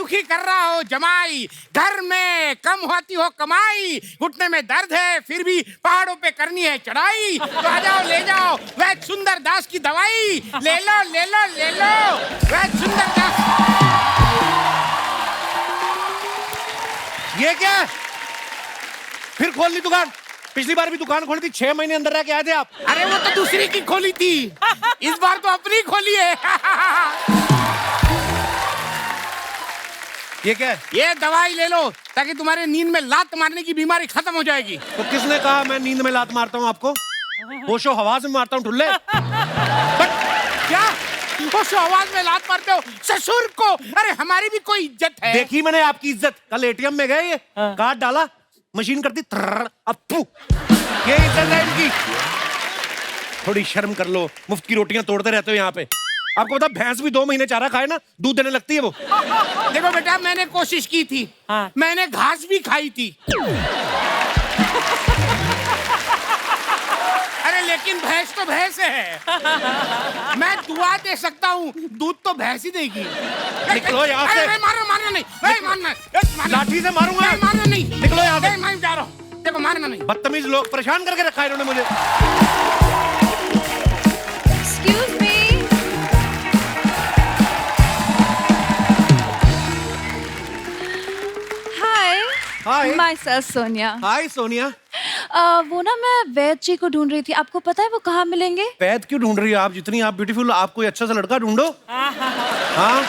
दुखी कर रहा हो जमाई, घर में कम होती हो कमाई, घुटने में दर्द है फिर भी पहाड़ों पे करनी है चढ़ाई, तो आ जाओ ले जाओ वैद्य सुंदर दास की दवाई, ले लो ले लो ले लो वैद्य सुंदर दास। ये क्या है? फिर खोल ली दुकान? पिछली बार भी दुकान खोली थी, 6 महीने अंदर रह के आए थे आप। अरे वो तो दूसरी की खोली थी, इस बार तो अपनी खोली है। ये क्या है? ये दवाई ले लो ताकि तुम्हारे नींद में लात मारने की बीमारी खत्म हो जाएगी। तो किसने कहा मैं नींद में लात मारता हूँ आपको? होशो हवास में मारता हूँ ठुल्ले। क्या होशो आवाज में लात मारते हो ससुर को? अरे हमारी भी कोई इज्जत है। देखी मैंने आपकी इज्जत। कल एटीएम में गए, ये कार्ड डाला, मशीन करती अप्पू। ये इज्जत है इनकी। थोड़ी शर्म कर लो, मुफ्त की रोटियां तोड़ते रहते हो यहाँ पे। आपको पता भैंस भी 2 महीने चारा खाए ना, दूध देने लगती है वो। देखो बेटा मैंने कोशिश की थी, मैंने घास भी खाई थी। अरे लेकिन भैंस तो भैंस है। मैं दुआ दे सकता हूँ, दूध तो भैंस ही देगी। निकलो यहाँ से। मारना नहीं, मारना लाठी से मारूंगा। मारना नहीं, निकलो यहाँ से। मैं जा रहा हूँ। देखो मारना नहीं। बदतमीज लोग, परेशान करके रखा है इन्होंने मुझे। Excuse me. Hi. Myself Sonia. हाय सोनिया। वो ना मैं वैद्य जी को ढूंढ रही थी, आपको पता है वो कहाँ मिलेंगे? वैद्य क्यों ढूंढ रही है आप? जितनी आप ब्यूटीफुल, आप कोई अच्छा सा लड़का ढूंढो। हाँ,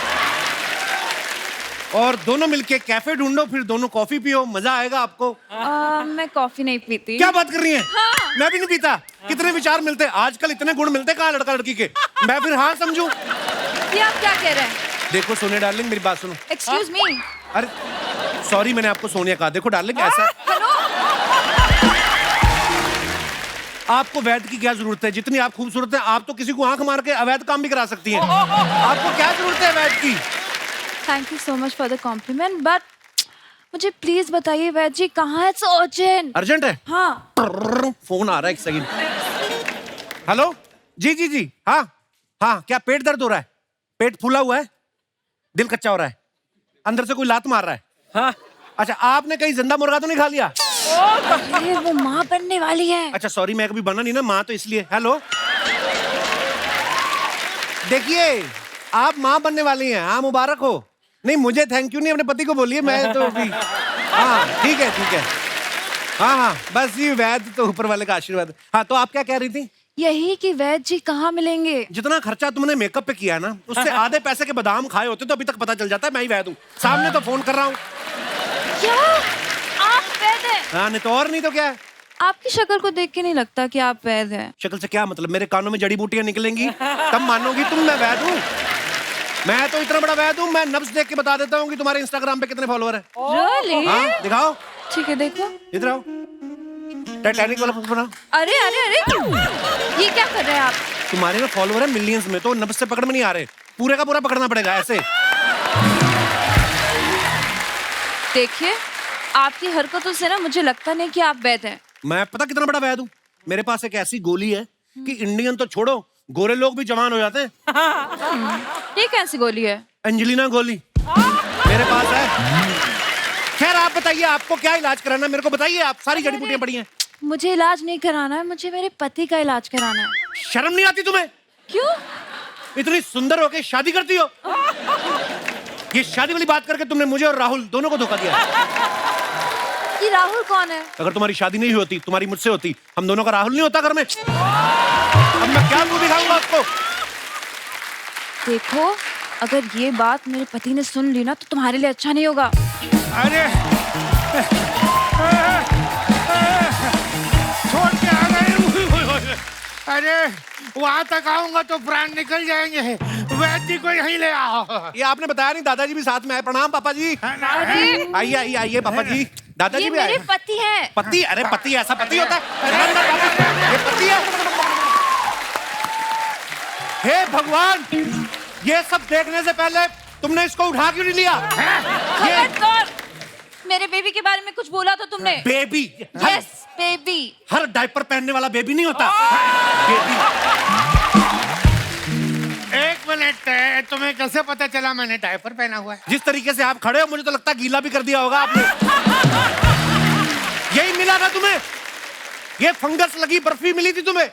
और दोनों मिलके कैफे ढूंढो, फिर दोनों कॉफी पियो, मजा आएगा आपको। मैं कॉफी नहीं पीती। क्या बात कर रही हैं? हाँ। मैं भी नहीं पीता। कितने विचार मिलते हैं आजकल, इतने गुण मिलते हैं कहाँ लड़का लड़की के। मैं फिर हाँ समझूं? ये आप क्या कह रहे हैं? देखो सोनिया डार्लिंग, मेरी बात सुनो। Excuse me. अरे सॉरी, मैंने आपको सोनिया कहा। देखो डार्लिंग, ऐसा हेलो। आपको वैद्य की क्या जरूरत है? जितनी आप खूबसूरत हैं, आप तो किसी को आंख मार के अवैध काम भी करा सकती हैं। आपको क्या जरूरत है वैद्य की? Thank you so much for the compliment, but मुझे प्लीज बताइए वैद्य जी कहाँ है? So urgent. अर्जेंट है? हाँ। फोन आ रहा है, एक सेकंड। हेलो, जी जी जी, हाँ हाँ, क्या पेट दर्द हो रहा है? पेट फूला हुआ है? दिल कच्चा हो रहा है? अंदर से कोई लात मार रहा है? हाँ। अच्छा, आपने कहीं जिंदा मुर्गा तो नहीं खा लिया? अरे वो माँ बनने वाली है। अच्छा सॉरी, मैं कभी बना नहीं ना माँ, तो इसलिए। हेलो, देखिए आप माँ बनने वाली हैं। हाँ, मुबारक हो। नहीं, मुझे थैंक यू नहीं, अपने पति को बोलिए। मैं तो अभी हाँ ठीक है ठीक है। हाँ हाँ, बस ये वैद्य तो ऊपर वाले का आशीर्वाद। हाँ, तो आप क्या कह रही थी? यही कि वैद्य जी कहाँ मिलेंगे? जितना खर्चा तुमने मेकअप पे किया है ना, उससे आधे पैसे के बादाम खाए होते तो अभी तक पता चल जाता है मैं ही वैद्य हूँ। सामने तो फोन कर रहा हूँ। क्या आप वैद्य हैं? हाँ, नहीं तो और नहीं तो क्या है। आपकी शक्ल को देख के नहीं लगता कि आप वैद्य हैं। शक्ल से क्या मतलब? मेरे कानों में जड़ी बूटियां निकलेंगी तब मानोगी तुम मैं वैद्य हूँ? मैं तो इतना बड़ा वैद्य हूँ, मैं नब्ज देख के बता देता हूँ कि तुम्हारे इंस्टाग्राम पे कितने फॉलोअर हैं। Really? हाँ, दिखाओ। ठीक है, देखो। इधर आओ, टाइटैनिक वाला फोटो बनाओ। अरे अरे अरे, ये क्या कर रहे हैं आप? तुम्हारे में फॉलोअर है मिलियंस में, तो नब्ज से पकड़ में नहीं आ रहे, पूरे का पूरा पकड़ना पड़ेगा ऐसे। देखिए, आपकी हरकतों से ना मुझे लगता नहीं कि आप वैद्य हैं। मैं पता कितना बड़ा वैद्य हूँ? मेरे पास एक ऐसी गोली है कि इंडियन तो छोड़ो, गोरे लोग भी जवान हो जाते हैं। ये कैसी गोली है? एंजेलिना गोली मेरे पास है। खैर आप बताइए, आपको क्या इलाज कराना है? मेरे को बताइए, आप सारी जड़ी बूटियां पड़ी हैं। मुझे इलाज नहीं कराना है, मुझे मेरे पति का इलाज कराना है। शर्म नहीं आती तुम्हें? क्यों? इतनी सुंदर होके शादी करती हो? ये शादी वाली बात करके तुमने मुझे और राहुल दोनों को धोखा दिया। ये राहुल कौन है? अगर तुम्हारी शादी नहीं होती, तुम्हारी मुझसे होती, हम दोनों का राहुल नहीं होता घर में। अब मैं क्या मुंह दिखाऊंगा आपको? देखो, अगर ये बात मेरे पति ने सुन ली ना तो तुम्हारे लिए अच्छा नहीं होगा। अरे छोड़ के आ गए। अरे वहां तक आऊंगा तो प्राण निकल जाएंगे। वैद्य जी को यहीं ले आओ। ये आपने बताया नहीं, दादाजी भी साथ में आए। प्रणाम पापा जी। अरे आइए आइए आइए पापा जी, दादाजी ये भी आए। मेरे पति हैं। पति? अरे पति, ऐसा पति होता है? ये पति है? हे भगवान, ये सब देखने से पहले तुमने इसको उठा क्यों नहीं लिया? खबरदार, मेरे बेबी के बारे में कुछ बोला तो तुमने? बेबी? Yes, baby. हर डायपर पहनने वाला बेबी नहीं होता। बेबी। एक मिनट, तुम्हें कैसे पता चला मैंने डायपर पहना हुआ है? जिस तरीके से आप खड़े हो मुझे तो लगता है गीला भी कर दिया होगा आपने। यही मिला ना तुम्हें? ये फंगस लगी बर्फी मिली थी तुम्हें?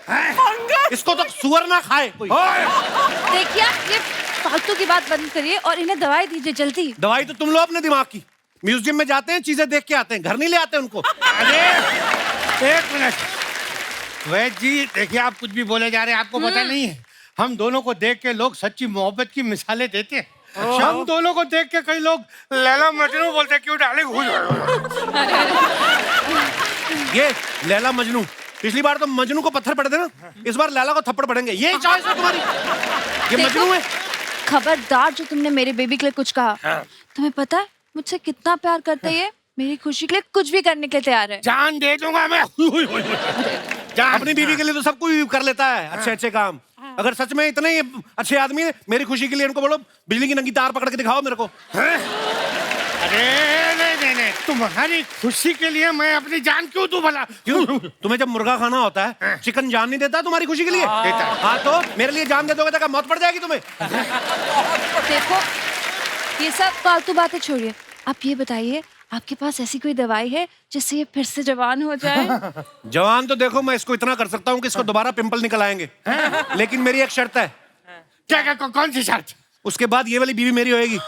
इसको तो सुअर ना खाए कोई। देखिए आप ये फालतू की बात बंद करिए और इन्हें दवाई दीजिए जल्दी। दवाई तो तुम लो अपने दिमाग की। म्यूजियम में जाते हैं, चीजें देख के आते हैं, घर नहीं ले आते उनको। अरे एक मिनट वैद जी, देखिए आप कुछ भी बोले जा रहे हैं, आपको पता नहीं है हम दोनों को देख के लोग सच्ची मोहब्बत की मिसालें देते हैं। हम दोनों को देख के कई लोग लैला मजनू बोलते हैं, क्यों डार्लिंग? ये लैला मजनू, पिछली बार तो मजनू को पत्थर पड़े थे ना, इस बार लैला को थप्पड़ पड़ेंगे। ये चॉइस है तुम्हारी? ये मजनू है। खबरदार जो तुमने मेरे बेबी के लिए कुछ कहा। तुम्हें पता है मुझसे कितना प्यार करते हैं? मेरी खुशी के लिए कुछ भी करने के लिए तैयार है। जान दे दूंगा मैं। अपनी बीवी के लिए तो सब कोई कर लेता है अच्छे अच्छे काम। अगर सच में इतने ही अच्छे आदमी है, मेरी खुशी के लिए इनको बोलो बिजली की नंगी तार पकड़ के दिखाओ मेरे को। अरे नहीं, तुम्हारी खुशी के लिए मैं अपनी जान क्यों दूं भला? क्यों? तुम्हें जब मुर्गा खाना होता है चिकन जान नहीं देता तुम्हारी खुशी के लिए? देता है। हाँ तो मेरे लिए जान दे दोगे तो मौत पड़ जाएगी तुम्हें। देखो ये सब फालतू बातें छोड़िए, आप ये बताइए आपके पास ऐसी कोई दवाई है जिससे ये फिर से जवान हो जाए? जवान तो देखो मैं इसको इतना कर सकता हूँ कि इसको दोबारा पिंपल निकल आएंगे, लेकिन मेरी एक शर्त है। क्या कौन सी शर्त? उसके बाद ये वाली बीवी मेरी होएगी।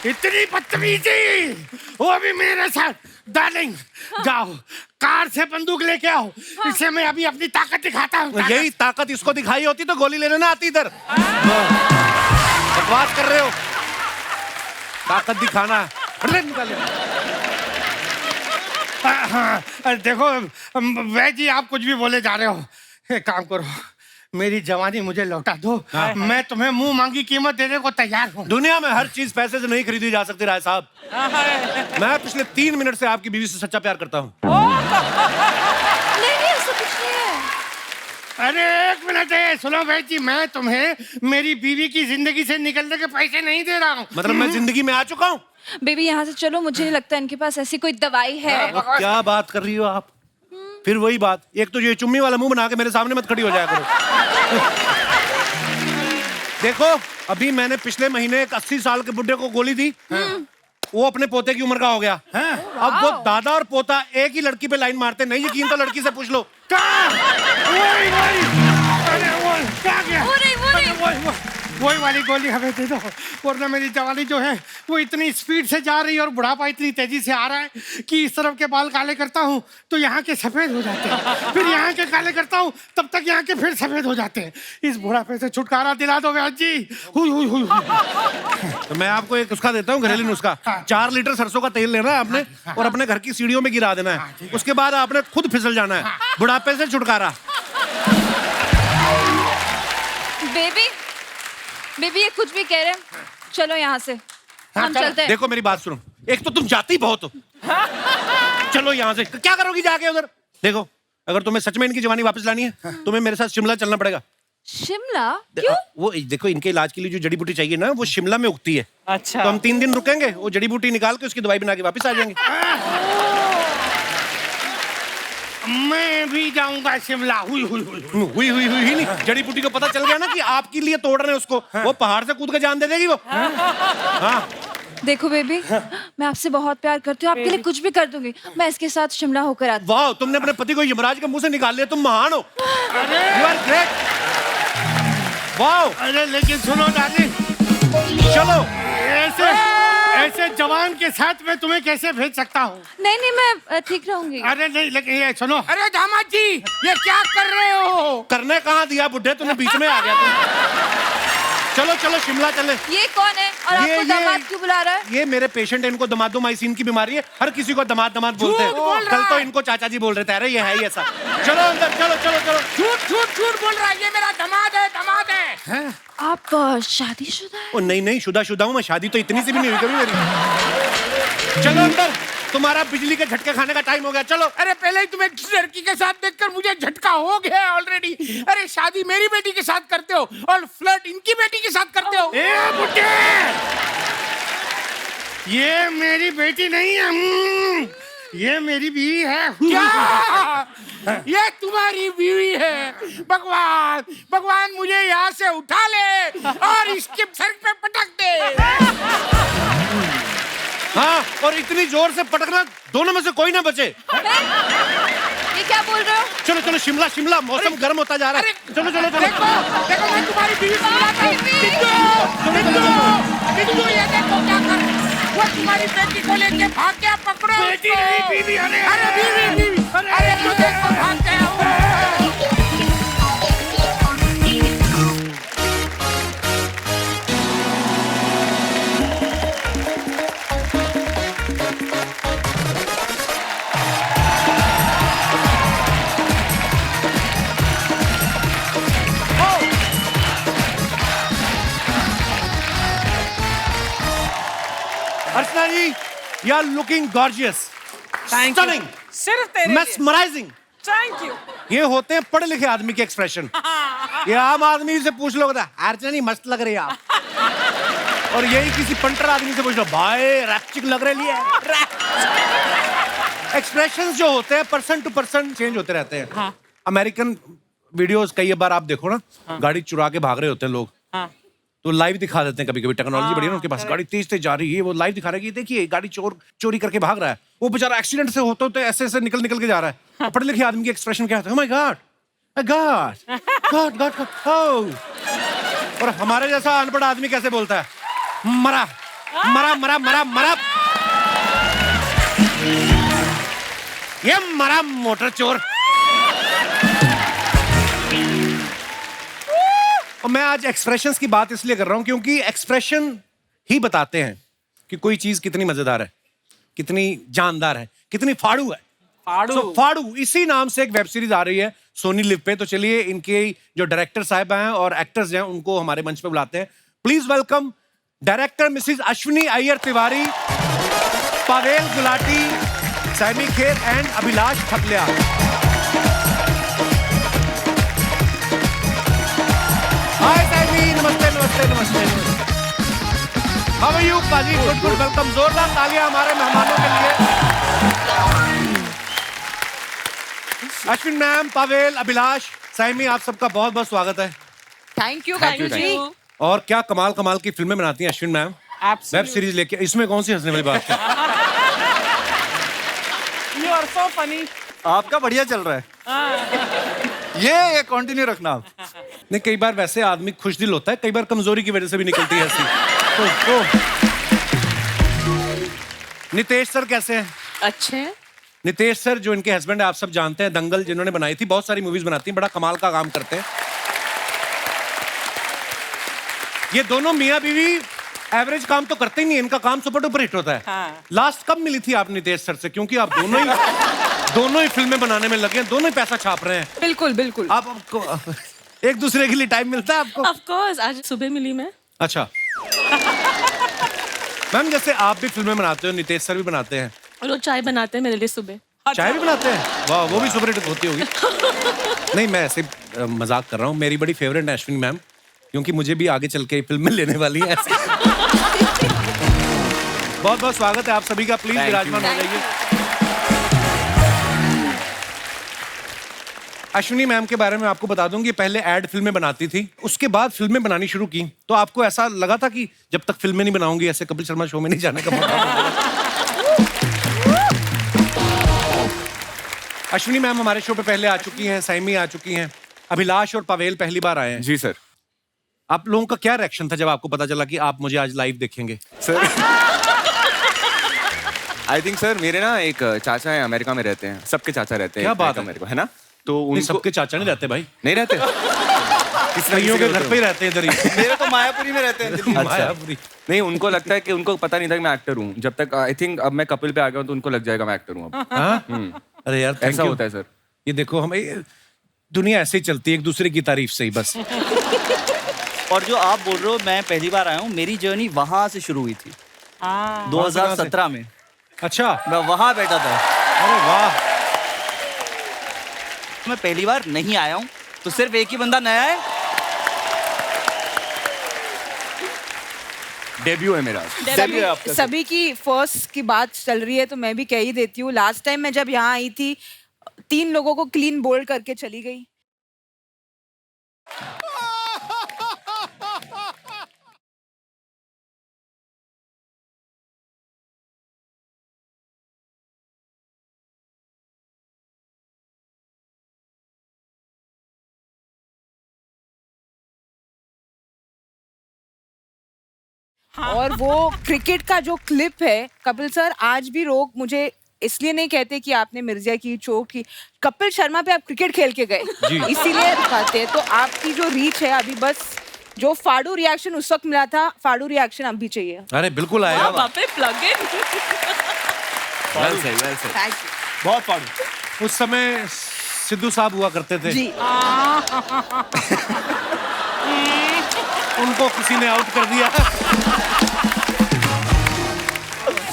इतनी बदतमीजी, वो भी मेरे साथ? डार्लिंग जाओ कार से बंदूक लेके आओ, इससे मैं अभी अपनी ताकत दिखाता हूँ। यही ताकत इसको दिखाई होती तो गोली लेने ना आती इधर। बकवास कर रहे हो, ताकत दिखाना है। निकाले। हाँ, देखो वैद जी आप कुछ भी बोले जा रहे हो, एक काम करो मेरी जवानी मुझे लौटा दो। मैं तुम्हें मुंह मांगी कीमत देने को तैयार हूँ। दुनिया में हर चीज पैसे से नहीं खरीदी जा सकती राय साहब। मैं पिछले 3 मिनट से आपकी बीवी से सच्चा प्यार करता हूँ। नहीं ऐसा कुछ नहीं है। अरे एक मिनट है, सुनो वैद जी, मैं तुम्हें मेरी बीवी की जिंदगी से निकलने के पैसे नहीं दे रहा हूँ। मतलब मैं जिंदगी में आ चुका हूँ। बेबी यहाँ से चलो, मुझे नहीं लगता इनके पास ऐसी कोई दवाई है। क्या बात कर रही हो आप? फिर वही बात, एक तो ये चुम्मी वाला मुंह बना के मेरे सामने मत खड़ी हो जाया करो। देखो अभी मैंने पिछले महीने एक 80 साल के बुड्ढे को गोली दी, वो अपने पोते की उम्र का हो गया। अब वो दादा और पोता एक ही लड़की पे लाइन मारते, नहीं यकीन तो लड़की से पूछ लो। वही वाली गोली हमें दे दो, वरना मेरी जवानी जो है वो इतनी स्पीड से जा रही है और बुढ़ापा इतनी तेजी से आ रहा है कि इस तरफ के बाल काले करता हूँ तो यहाँ के सफेद हो जाते हैं, फिर यहाँ के काले करता हूँ तब तक यहाँ के फिर सफेद हो जाते हैं। इस बुढ़ापे से छुटकारा दिला दो व्यास जी। हुई। तो मैं आपको एक नुस्खा देता हूँ, घरेलू नुस्खा। 4 लीटर सरसों का तेल लेना है आपने और अपने घर की सीढ़ियों में गिरा देना है। उसके बाद आपने खुद फिसल जाना है, बुढ़ापे से छुटकारा। बेबी ये कुछ भी कह रहे हैं, चलो यहाँ से हम चलते हैं। देखो मेरी बात सुनो, एक तो तुम जाती बहुत हो। चलो यहाँ से, क्या करोगी जाके उधर? देखो अगर तुम्हें सच में इनकी जवानी वापस लानी है तुम्हें मेरे साथ शिमला चलना पड़ेगा। शिमला क्यों? वो देखो इनके इलाज के लिए जो जड़ी बूटी चाहिए ना वो शिमला में उगती है। अच्छा। तो हम 3 दिन रुकेंगे, वो जड़ी बूटी निकाल के उसकी दवाई बना के वापस आ जाएंगे। मैं भी जाऊंगा शिमला। हुई ही नहीं, जड़ी बूटी को पता चल गया ना कि आपके लिए तोड़ रहे हैं उसको, वो पहाड़ से कूद के जान दे देगी वो। हाँ। देखो बेबी मैं आपसे बहुत प्यार करती हूँ, आपके लिए कुछ भी कर दूंगी। मैं इसके साथ शिमला होकर आती। वाह, तुमने अपने पति को यमराज के मुंह से निकाल लिया, तुम महान हो। You are great। वाह। अरे लेकिन सुनो डार्लिंग, चलो ऐसे जवान के साथ मैं तुम्हें कैसे भेज सकता हूँ? नहीं मैं ठीक रहूंगी। अरे नहीं, लेकिन ये सुनो। अरे दामाद जी ये क्या कर रहे हो? करने कहाँ दिया बुड्ढे, तुमने बीच में आ गया तुम। चलो शिमला चले। ये कौन है और आपको दामाद क्यों बुला रहा है? ये मेरे पेशेंट है, इनको दमादोमाइसिन की बीमारी है, हर किसी को दमाद बोलते हैं। कल तो इनको चाचा जी बोल रहे थे। अरे ये है ही ऐसा। चलो अंदर, चलो। झूठ बोल रहा है, ये मेरा दामाद है। आप शादीशुदा है? ओ नहीं शुदा हूँ मैं, शादी तो इतनी सी भी नहीं हुई कभी मेरी। चलो अंदर, तुम्हारा बिजली के झटके खाने का टाइम हो गया, चलो। अरे पहले ही तुम्हें किसी लड़की के साथ देखकर मुझे झटका हो गया ऑलरेडी। अरे शादी मेरी बेटी के साथ करते हो और फ्लर्ट इनकी बेटी के साथ करते हो। ए बुड्ढे, ये मेरी बेटी नहीं है, ये मेरी बीवी है। क्या? ये तुम्हारी बीवी है? भगवान, भगवान मुझे यहाँ से उठा ले और इसके सर पे पटक दे। हाँ, और इतनी जोर से पटकना दोनों में से कोई ना बचे। ये क्या बोल रहे हो? चलो चलो शिमला शिमला, मौसम गर्म होता जा रहा है। चलो चलो चलो। देखो देखो, मैं तुम्हारी बीवी को बुलाता हूँ। बिट्टू, बिट्टू, बिट्टू, ये देखो क्या कर, वो तुम्हारी बेटी को लेके भाग गया, पकड़ो। बेटी नहीं, बीवी। अरे बीवी, बीवी, अरे तो देखो भाग गया वो। अर्चना जी, you are looking gorgeous, stunning, सिर्फ तेरे लिए। mesmerizing. Thank you. ये होते हैं पढ़े लिखे आदमी के एक्सप्रेशन। ये आम आदमी से पूछ लो, अर्चना जी मस्त लग रही है आप। और यही किसी पंटर आदमी से पूछ लो, भाई रैप्चिक लग रही है। एक्सप्रेशंस जो होते हैं पर्सन टू पर्सन चेंज होते रहते हैं। हाँ। अमेरिकन वीडियोस कई बार आप देखो ना, गाड़ी चुरा के भाग रहे होते हैं लोग, हाँ। तो लाइव दिखा देते हैं। कभी कभी टेक्नोलॉजी बढ़िया ना उनके पास, गाड़ी तेज तेज जा रही है, वो लाइव दिखा रहा है कि देखिए गाड़ी चोरी करके भाग रहा है, वो बेचारा एक्सीडेंट से होते होते ऐसे ऐसे निकल निकल के जा रहा है। पढ़े लिखे आदमी के एक्सप्रेशन क्या होता है? Oh my god, god god god, oh. और हमारे जैसा अनपढ़ आदमी कैसे बोलता है? मरा मरा मरा मरा मरा, ये मरा मोटर चोर। और मैं आज एक्सप्रेशंस की बात इसलिए कर रहा हूं क्योंकि एक्सप्रेशन ही बताते हैं कि कोई चीज कितनी मजेदार है, कितनी जानदार है, कितनी फाड़ू है। फाड़ू। फाड़ू, इसी नाम से एक वेब सीरीज आ रही है सोनी लिव पे। तो चलिए इनके जो डायरेक्टर साहब हैं और एक्टर्स हैं उनको हमारे मंच पे बुलाते हैं। Please welcome director Mrs Ashwini Iyer Tiwari, Pavail Gulati, Saiyami Kher and Abhilash Thapliyal. Hi Saiyami, नमस्ते नमस्ते नमस्ते। हाउ आर यू पाजी? Good good, welcome. जोरदार तालियां हमारे मेहमानों के लिए। अश्विन मैम, पावेल, अभिलाष, सैमी, आप सबका बहुत बहुत स्वागत है। थैंक यू Thank you, जी। और क्या कमाल कमाल की फिल्में बनाती हैं अश्विन मैम। वेब सीरीज लेके, इसमें कौन सी हंसने वाली बात है? You are so funny. आपका बढ़िया चल रहा है। ये कंटिन्यू रखना आप। नहीं, कई बार वैसे आदमी खुश दिल होता है, कई बार कमजोरी की वजह से भी निकलती है ऐसी। नितेश सर कैसे हैं? अच्छे। नितेश सर जो इनके हस्बैंड है, आप सब जानते हैं, दंगल जिन्होंने बनाई थी, बहुत सारी मूवीज बनाती हैं, बड़ा कमाल का काम करते हैं। ये दोनों मियां बीवी एवरेज काम तो करते ही नहीं, इनका काम सुपर डुपर हिट होता है। हाँ। लास्ट कब मिली थी आप नितेश सर से? क्योंकि आप दोनों ही फिल्में बनाने में लगे हैं, दोनों ही पैसा छाप रहे हैं। बिल्कुल बिल्कुल। आपको एक दूसरे के लिए टाइम मिलता है आपको? ऑफ कोर्स, आज सुबह मिली मैं। अच्छा मैम, जैसे आप भी फिल्में बनाते हो, नितेश सर भी बनाते हैं, और वो चाय बनाते हैं मेरे लिए सुबह। चाय भी बनाते हैं? वाह, वो भी सुपर हिट होती होगी। नहीं, मैं ऐसे मजाक कर रहा हूँ। मेरी बड़ी फेवरेट है अश्विनी मैम, क्योंकि मुझे भी आगे चल के फिल्म में लेने वाली है। बहुत बहुत स्वागत है आप सभी का। प्लीज विराजमान हो जाइए। अश्विनी मैम के बारे में आपको बता दूं कि पहले एड फिल्में बनाती थी, उसके बाद फिल्में बनानी शुरू की। तो आपको ऐसा लगा था कि जब तक फिल्में नहीं बनाऊंगी ऐसे कपिल शर्मा शो में नहीं जाने का मौका मिलेगा? अश्विनी मैम हमारे शो पे पहले आ चुकी हैं, सैमी आ चुकी हैं, अभिलाष और पावेल पहली बार आए हैं। जी सर। आप लोगों का क्या रिएक्शन था जब आपको पता चला कि आप मुझे आज लाइव देखेंगे? सर आई थिंक सर, मेरे ना एक चाचा है, अमेरिका में रहते हैं। सबके चाचा रहते हैं। क्या बात है? अमेरिका है ना, तो नहीं, उनको सबके चाचा नहीं रहते भाई, नहीं रहते। कईयों के घर पे ही रहते हैं इधर ही। मेरे तो मायापुरी में रहते हैं। अच्छा। मायापुरी। नहीं, उनको लगता है कि उनको पता नहीं था कि मैं एक्टर हूँ। जब तक आई थिंक अब मैं कपिल पे आ गया हूँ तो उनको लग जाएगा मैं एक्टर हूँ अब। हाँ? अरे यार, ऐसा होता है सर। ये देखो, हमें दुनिया ऐसे ही चलती है, एक दूसरे की तारीफ से ही बस। और जो आप बोल रहे हो, मैं पहली बार आया हूँ, मेरी जर्नी वहां से शुरू हुई थी 2017 में। अच्छा, मैं वहां बैठा था। अरे वाह। मैं पहली बार नहीं आया हूँ, तो सिर्फ एक ही बंदा नया है। डेब्यू है मेरा। Debut है आपका। सभी की फर्स्ट की बात चल रही है तो मैं भी कह ही देती हूँ। लास्ट टाइम मैं जब यहाँ आई थी 3 लोगों को क्लीन बोल्ड करके चली गई। और वो क्रिकेट का जो क्लिप है, कपिल सर आज भी लोग मुझे इसलिए नहीं कहते कि आपने मिर्जा की चोट की, कपिल शर्मा पे आप क्रिकेट खेल के गए इसीलिए कहते हैं। तो आपकी जो रीच है अभी, बस जो फाड़ू रिएक्शन उस वक्त मिला था, फाड़ू रिएक्शन अब भी चाहिए। अरे बिल्कुल आएगा। वहाँ पे plug in. Well said, well said. Thank you. बहुत फाड़ू। उस समय सिद्धू साहब हुआ करते थे जी। उनको किसी ने आउट कर दिया।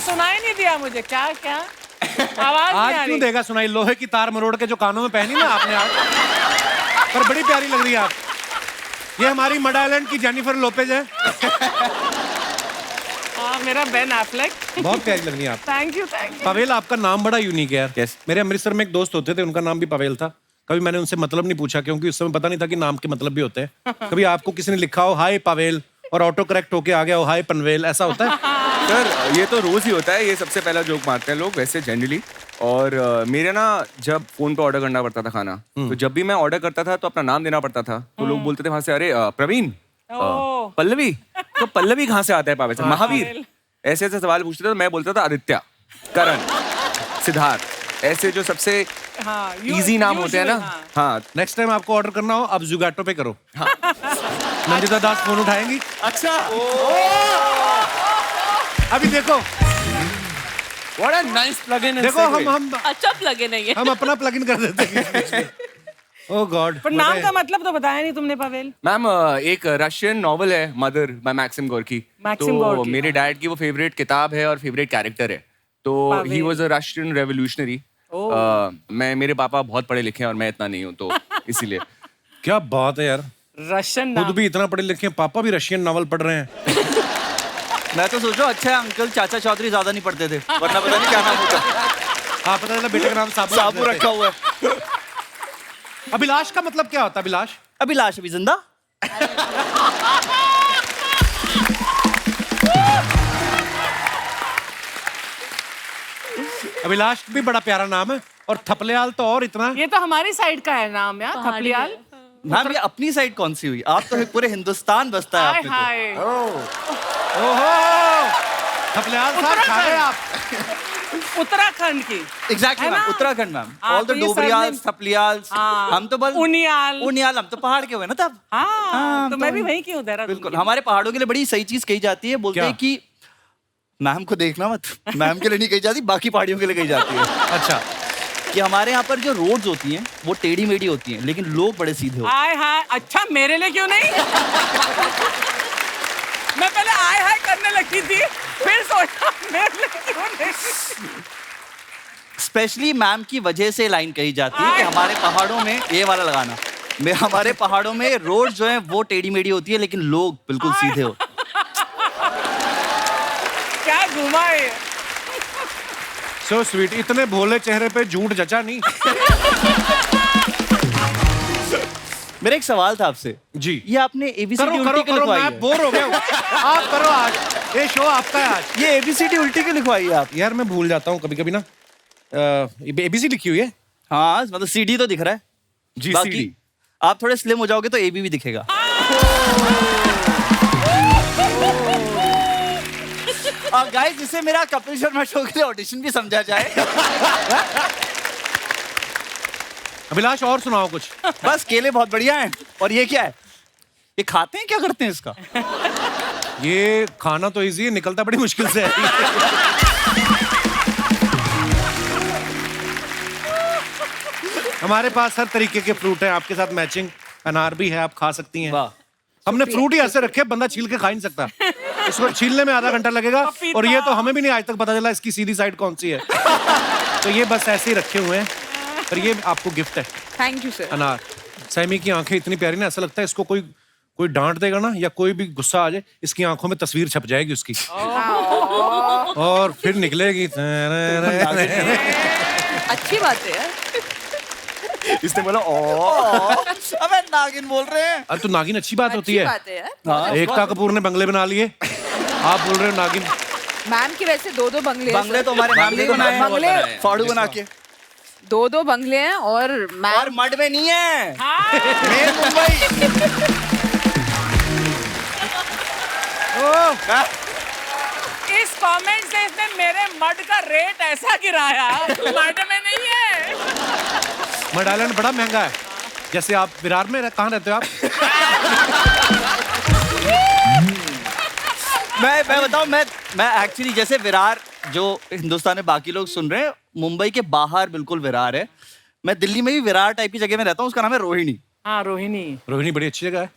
सुनाई नहीं दिया मुझे, क्या क्या आवाज आज नहीं आ क्यों रही। देगा सुनाई? लोहे की तार मरोड़ के जो कानों में पहनी ना आपने आज, पर बड़ी प्यारी लग रही है आप। ये हमारी मड आइलैंड की जेनिफर लोपेज है। हाँ, मेरा बेन एफ्लेक। बहुत प्यारी लग रही है आप। Thank you, thank you. Pavel, आपका नाम बड़ा यूनिक है यार। Yes. मेरे अमृतसर में एक दोस्त होते थे, उनका नाम भी पवेल था। कभी मैंने उनसे मतलब नहीं पूछा क्योंकि उस समय पता नहीं था कि नाम के मतलब भी होते हैं। कभी आपको किसी ने लिखा हो हाय पवेल और ऑटो करेक्ट होके आ गया हो हाय पनवेल, ऐसा होता है? सर ये तो रोज ही होता है, ये सबसे पहला जोक मारते हैं लोग वैसे जनरली। और मेरे ना जब फोन पे ऑर्डर करना पड़ता था खाना, तो जब भी मैं ऑर्डर करता था तो अपना नाम देना पड़ता था। तो लोग बोलते थे वहां से, अरे प्रवीण, पल्लवी, तो पल्लवी कहाँ से आता है? पावे से महावीर, ऐसे ऐसे सवाल पूछते थे। तो मैं बोलता था आदित्य, करण, सिद्धार्थ, ऐसे जो सबसे हाँ, इजी नाम होते हैं ना। हाँ, नेक्स्ट टाइम आपको ऑर्डर करना हो आप जुगाटो पे करो। नंदिता दास फोन उठाएंगी। अच्छा, अभी देखो what a nice plug in. देखो हम अच्छा प्लग इन है ये। हम अपना प्लग इन कर देते हैं। Oh God. पर नाम का मतलब तो बताया नहीं तुमने पवेल। मैम एक रशियन नॉवल है Mother by Maxim Gorky. Maxim तो गोर्की, मेरे डैड की वो फेवरेट किताब है और फेवरेट कैरेक्टर है। तो he was a Russian revolutionary. मैं, मेरे पापा बहुत पढ़े लिखे हैं और मैं इतना नहीं हूँ, तो इसीलिए। क्या बात है यार, रशियन खुद नाम। भी इतना पढ़े लिखे हैं, पापा भी रशियन नॉवल पढ़ रहे हैं। मैं तो सोचो अच्छा है अंकल चाचा चौधरी ज्यादा नहीं पढ़ते थे, वरना पता नहीं क्या नाम होता। हाँ पता चला बेटे का नाम साबू साबू रखा हुआ है। अभिलाष का मतलब क्या होता है? अभिलाष अभिलाष अभी जिंदा। अभिलाष भी बड़ा प्यारा नाम है, और थपलेयाल तो और इतना। ये तो हमारी साइड का है नाम यार, थपलियाल। मैम ये अपनी साइड कौन सी हुई? आप तो पूरे हिंदुस्तान बसता है हाय आप पे तो। हाय। ओहो, थपलेयाल साहब खा गए आप। उत्तराखंड की। एग्जैक्टली है मैम, ना? उत्तराखंड मैम। हाँ, ऑल द तो ये डोबरियाल्स, सरनेम- थपलियाल्स, हाँ। हम तो बस उनियाल। उनियाल, हम तो पहाड़ के हुए ना तब। हाँ, तो तो मैं भी वहीं की हूँ देहरादून बिल्कुल, की। हमारे पहाड़ों के लिए बड़ी सही चीज कही जाती है। बोलते क्या? हैं कि मैम को देखना मत, मैम के लिए नहीं कही जाती, बाकी पहाड़ियों के लिए कही जाती है। अच्छा, कि हमारे यहाँ पर जो रोड्स होती हैं वो टेढ़ी मेढ़ी होती हैं, लेकिन लोग बड़े सीधे होते हैं। आय हाय, अच्छा मेरे लिए क्यों नहीं? मैं पहले आय हाय करने लगी थी, फिर सोचा मेरे लिए क्यों नहीं? स्पेशली मैम की वजह से लाइन कही जाती है कि हमारे पहाड़ों में ये वाला लगाना, हमारे पहाड़ों में रोड जो है वो टेढ़ी मेढ़ी होती है, लेकिन लोग बिल्कुल सीधे होते हैं। क्या घुमा है? So sweet. इतने भोले चेहरे पे झूठ जचा नहीं। मेरा एक सवाल था आपसे जी। ये आपने एबीसीडी करो उल्टी करो क्यों करो, लिखवाई मैं है? बोर हो गया हूँ। आप करो आज, ये शो आपका है आज। ये एबीसीडी उल्टी क्यों लिखवाई है आप? यार मैं भूल जाता हूँ कभी कभी ना। एबीसी लिखी हुई है। हाँ मतलब सीडी तो दिख रहा है जी, बाकी CD। आप थोड़े स्लिम हो जाओगे तो एबी भी दिखेगा। गाइस जिसे मेरा कपिल शर्मा शो के लिए ऑडिशन भी समझा जाए। अभिलाष और सुनाओ कुछ। बस केले बहुत बढ़िया हैं। और ये क्या है? ये खाते हैं, क्या करते हैं इसका? ये खाना तो इजी है, निकलता बड़ी मुश्किल से है। हमारे पास हर तरीके के फ्रूट हैं, आपके साथ मैचिंग अनार भी है, आप खा सकती हैं। वाह। हमने फ्रूट ही ऐसे रखे बंदा छील के खा ही नहीं सकता। इसको छीलने में आधा घंटा लगेगा, और ये तो हमें भी नहीं आज तक पता चला इसकी सीधी साइड कौन सी है। तो ये बस ऐसे ही रखे हुए हैं, पर ये आपको गिफ्ट है। Thank you sir. अनार। सैमी की आंखें इतनी प्यारी ना, ऐसा लगता है इसको कोई कोई डांट देगा ना या कोई भी गुस्सा आ जाए, इसकी आंखों में तस्वीर छप जाएगी उसकी और फिर निकलेगी। अच्छी बात है यार। इसने बोला ओ अबे नागिन बोल रहे हैं। अरे तो नागिन अच्छी बात होती अच्छी है। बात है यार। एकता कपूर ने बंगले बना लिए, आप बोल रहे हो नागिन। मैम की वैसे 2 बंगले हैं, बंगले सर। तो हमारे नाम नहीं बनाए हैं, बंगले फाड़ू बना के। 2 बंगले हैं और और मैम मड में नहीं है, मेन मुंबई। इस कमेंट से इसने मेरे मड का रेट ऐसा गिराया, मड में नहीं है। मड आइलैंड बड़ा महंगा है। जैसे आप विरार में कहाँ रहते हो आप? मैं बताऊं, मैं एक्चुअली जैसे विरार जो हिंदुस्तान में बाकी लोग सुन रहे हैं, मुंबई के बाहर बिल्कुल विरार है। मैं दिल्ली में भी विरार टाइप की जगह में रहता हूँ, उसका नाम है रोहिणी। हाँ रोहिणी। रोहिणी बड़ी अच्छी जगह है।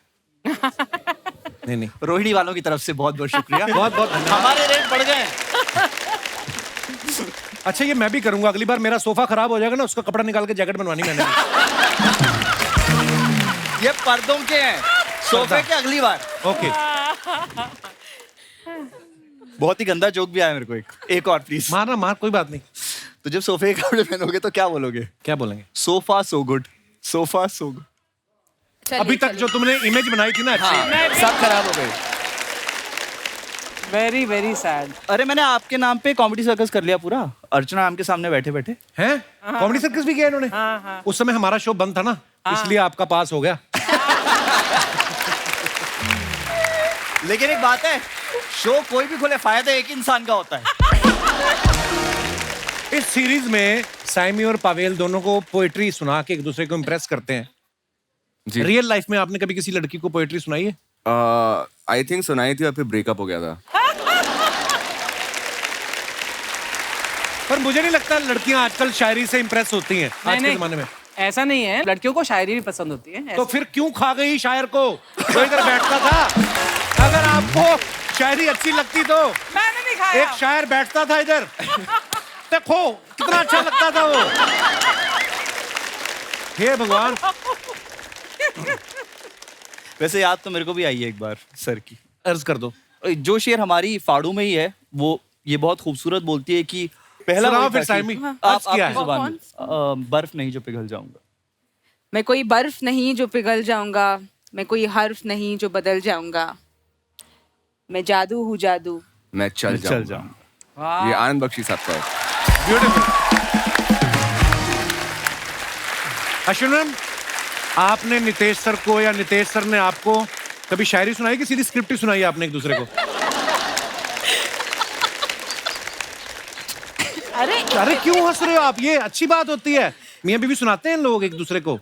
नहीं रोहिणी वालों की तरफ से बहुत बहुत शुक्रिया। बहुत बहुत धन्यवाद। हमारे रेट बढ़ गए। अच्छा ये मैं भी करूंगा, अगली बार मेरा सोफा खराब हो जाएगा ना, उसका कपड़ा निकाल के जैकेट बनवानी मैंने। ये पर्दों के हैं, सोफे के अगली बार। ओके। बहुत ही गंदा जोक भी आया मेरे को, एक और प्लीज। मारना मार, कोई बात नहीं। तो जब सोफे के कपड़े पहनोगे तो क्या बोलोगे? क्या बोलेंगे? Sofa so good, sofa so good. अभी तक जो तुमने इमेज बनाई थी ना अच्छी, सब खराब हो गए। Very very sad. अरे मैंने आपके नाम पे कॉमेडी सर्कस कर लिया पूरा, अर्चना मैम के सामने बैठे बैठे। हैं? कॉमेडी सर्कस भी किया इन्होंने? उस समय हमारा शो बंद था ना, इसलिए आपका पास हो गया। लेकिन एक बात है, शो कोई भी खोले, फायदा एक इंसान का होता है। इस सीरीज में साइमी और पावेल दोनों को पोएट्री सुना के एक दूसरे को इम्प्रेस करते हैं। जी। रियल लाइफ में आपने कभी किसी लड़की को पोएट्री सुनाई है? आई थिंक सुनाई थी और फिर ब्रेकअप हो गया था। पर मुझे नहीं लगता लड़कियां आजकल शायरी से इम्प्रेस होती हैं आज के जमाने में। ऐसा नहीं है, लड़कियों को शायरी भी पसंद होती है। तो फिर क्यों खा गई शायर को जो इधर बैठता था? अगर आपको शायरी अच्छी लगती तो मैंने नहीं खाया। एक शायर बैठता था इधर, देखो कितना अच्छा लगता था वो। हे भगवान। वैसे याद तो मेरे को भी आई है एक बार सर की। अर्ज कर दो। जो शेर हमारी फाड़ू में ही है, वो ये बहुत खूबसूरत बोलती है कि पहला सुनाओ वही फिर था कि- साइमी। आप आज क्या आपकी है? जुबान में। बर्फ नहीं जो पिघल जाऊंगा। मैं कोई बर्फ नहीं जो पिघल जाऊंगा, मैं कोई हर्फ नहीं जो बदल जाऊंगा, मैं जादू हूँ जादू। मैं चल चल जाऊंगा। ये आनंद बख्शी साहब का है। ब्यूटीफुल। अश्विन मैम, आपने नितेश सर को या नितेश सर ने आपको कभी शायरी सुनाई कि सीधी स्क्रिप्ट ही सुनाई आपने एक दूसरे को? अरे क्यों हंस रहे हो आप? ये अच्छी बात होती है। मियां बीवी सुनाते हैं लोग एक दूसरे को,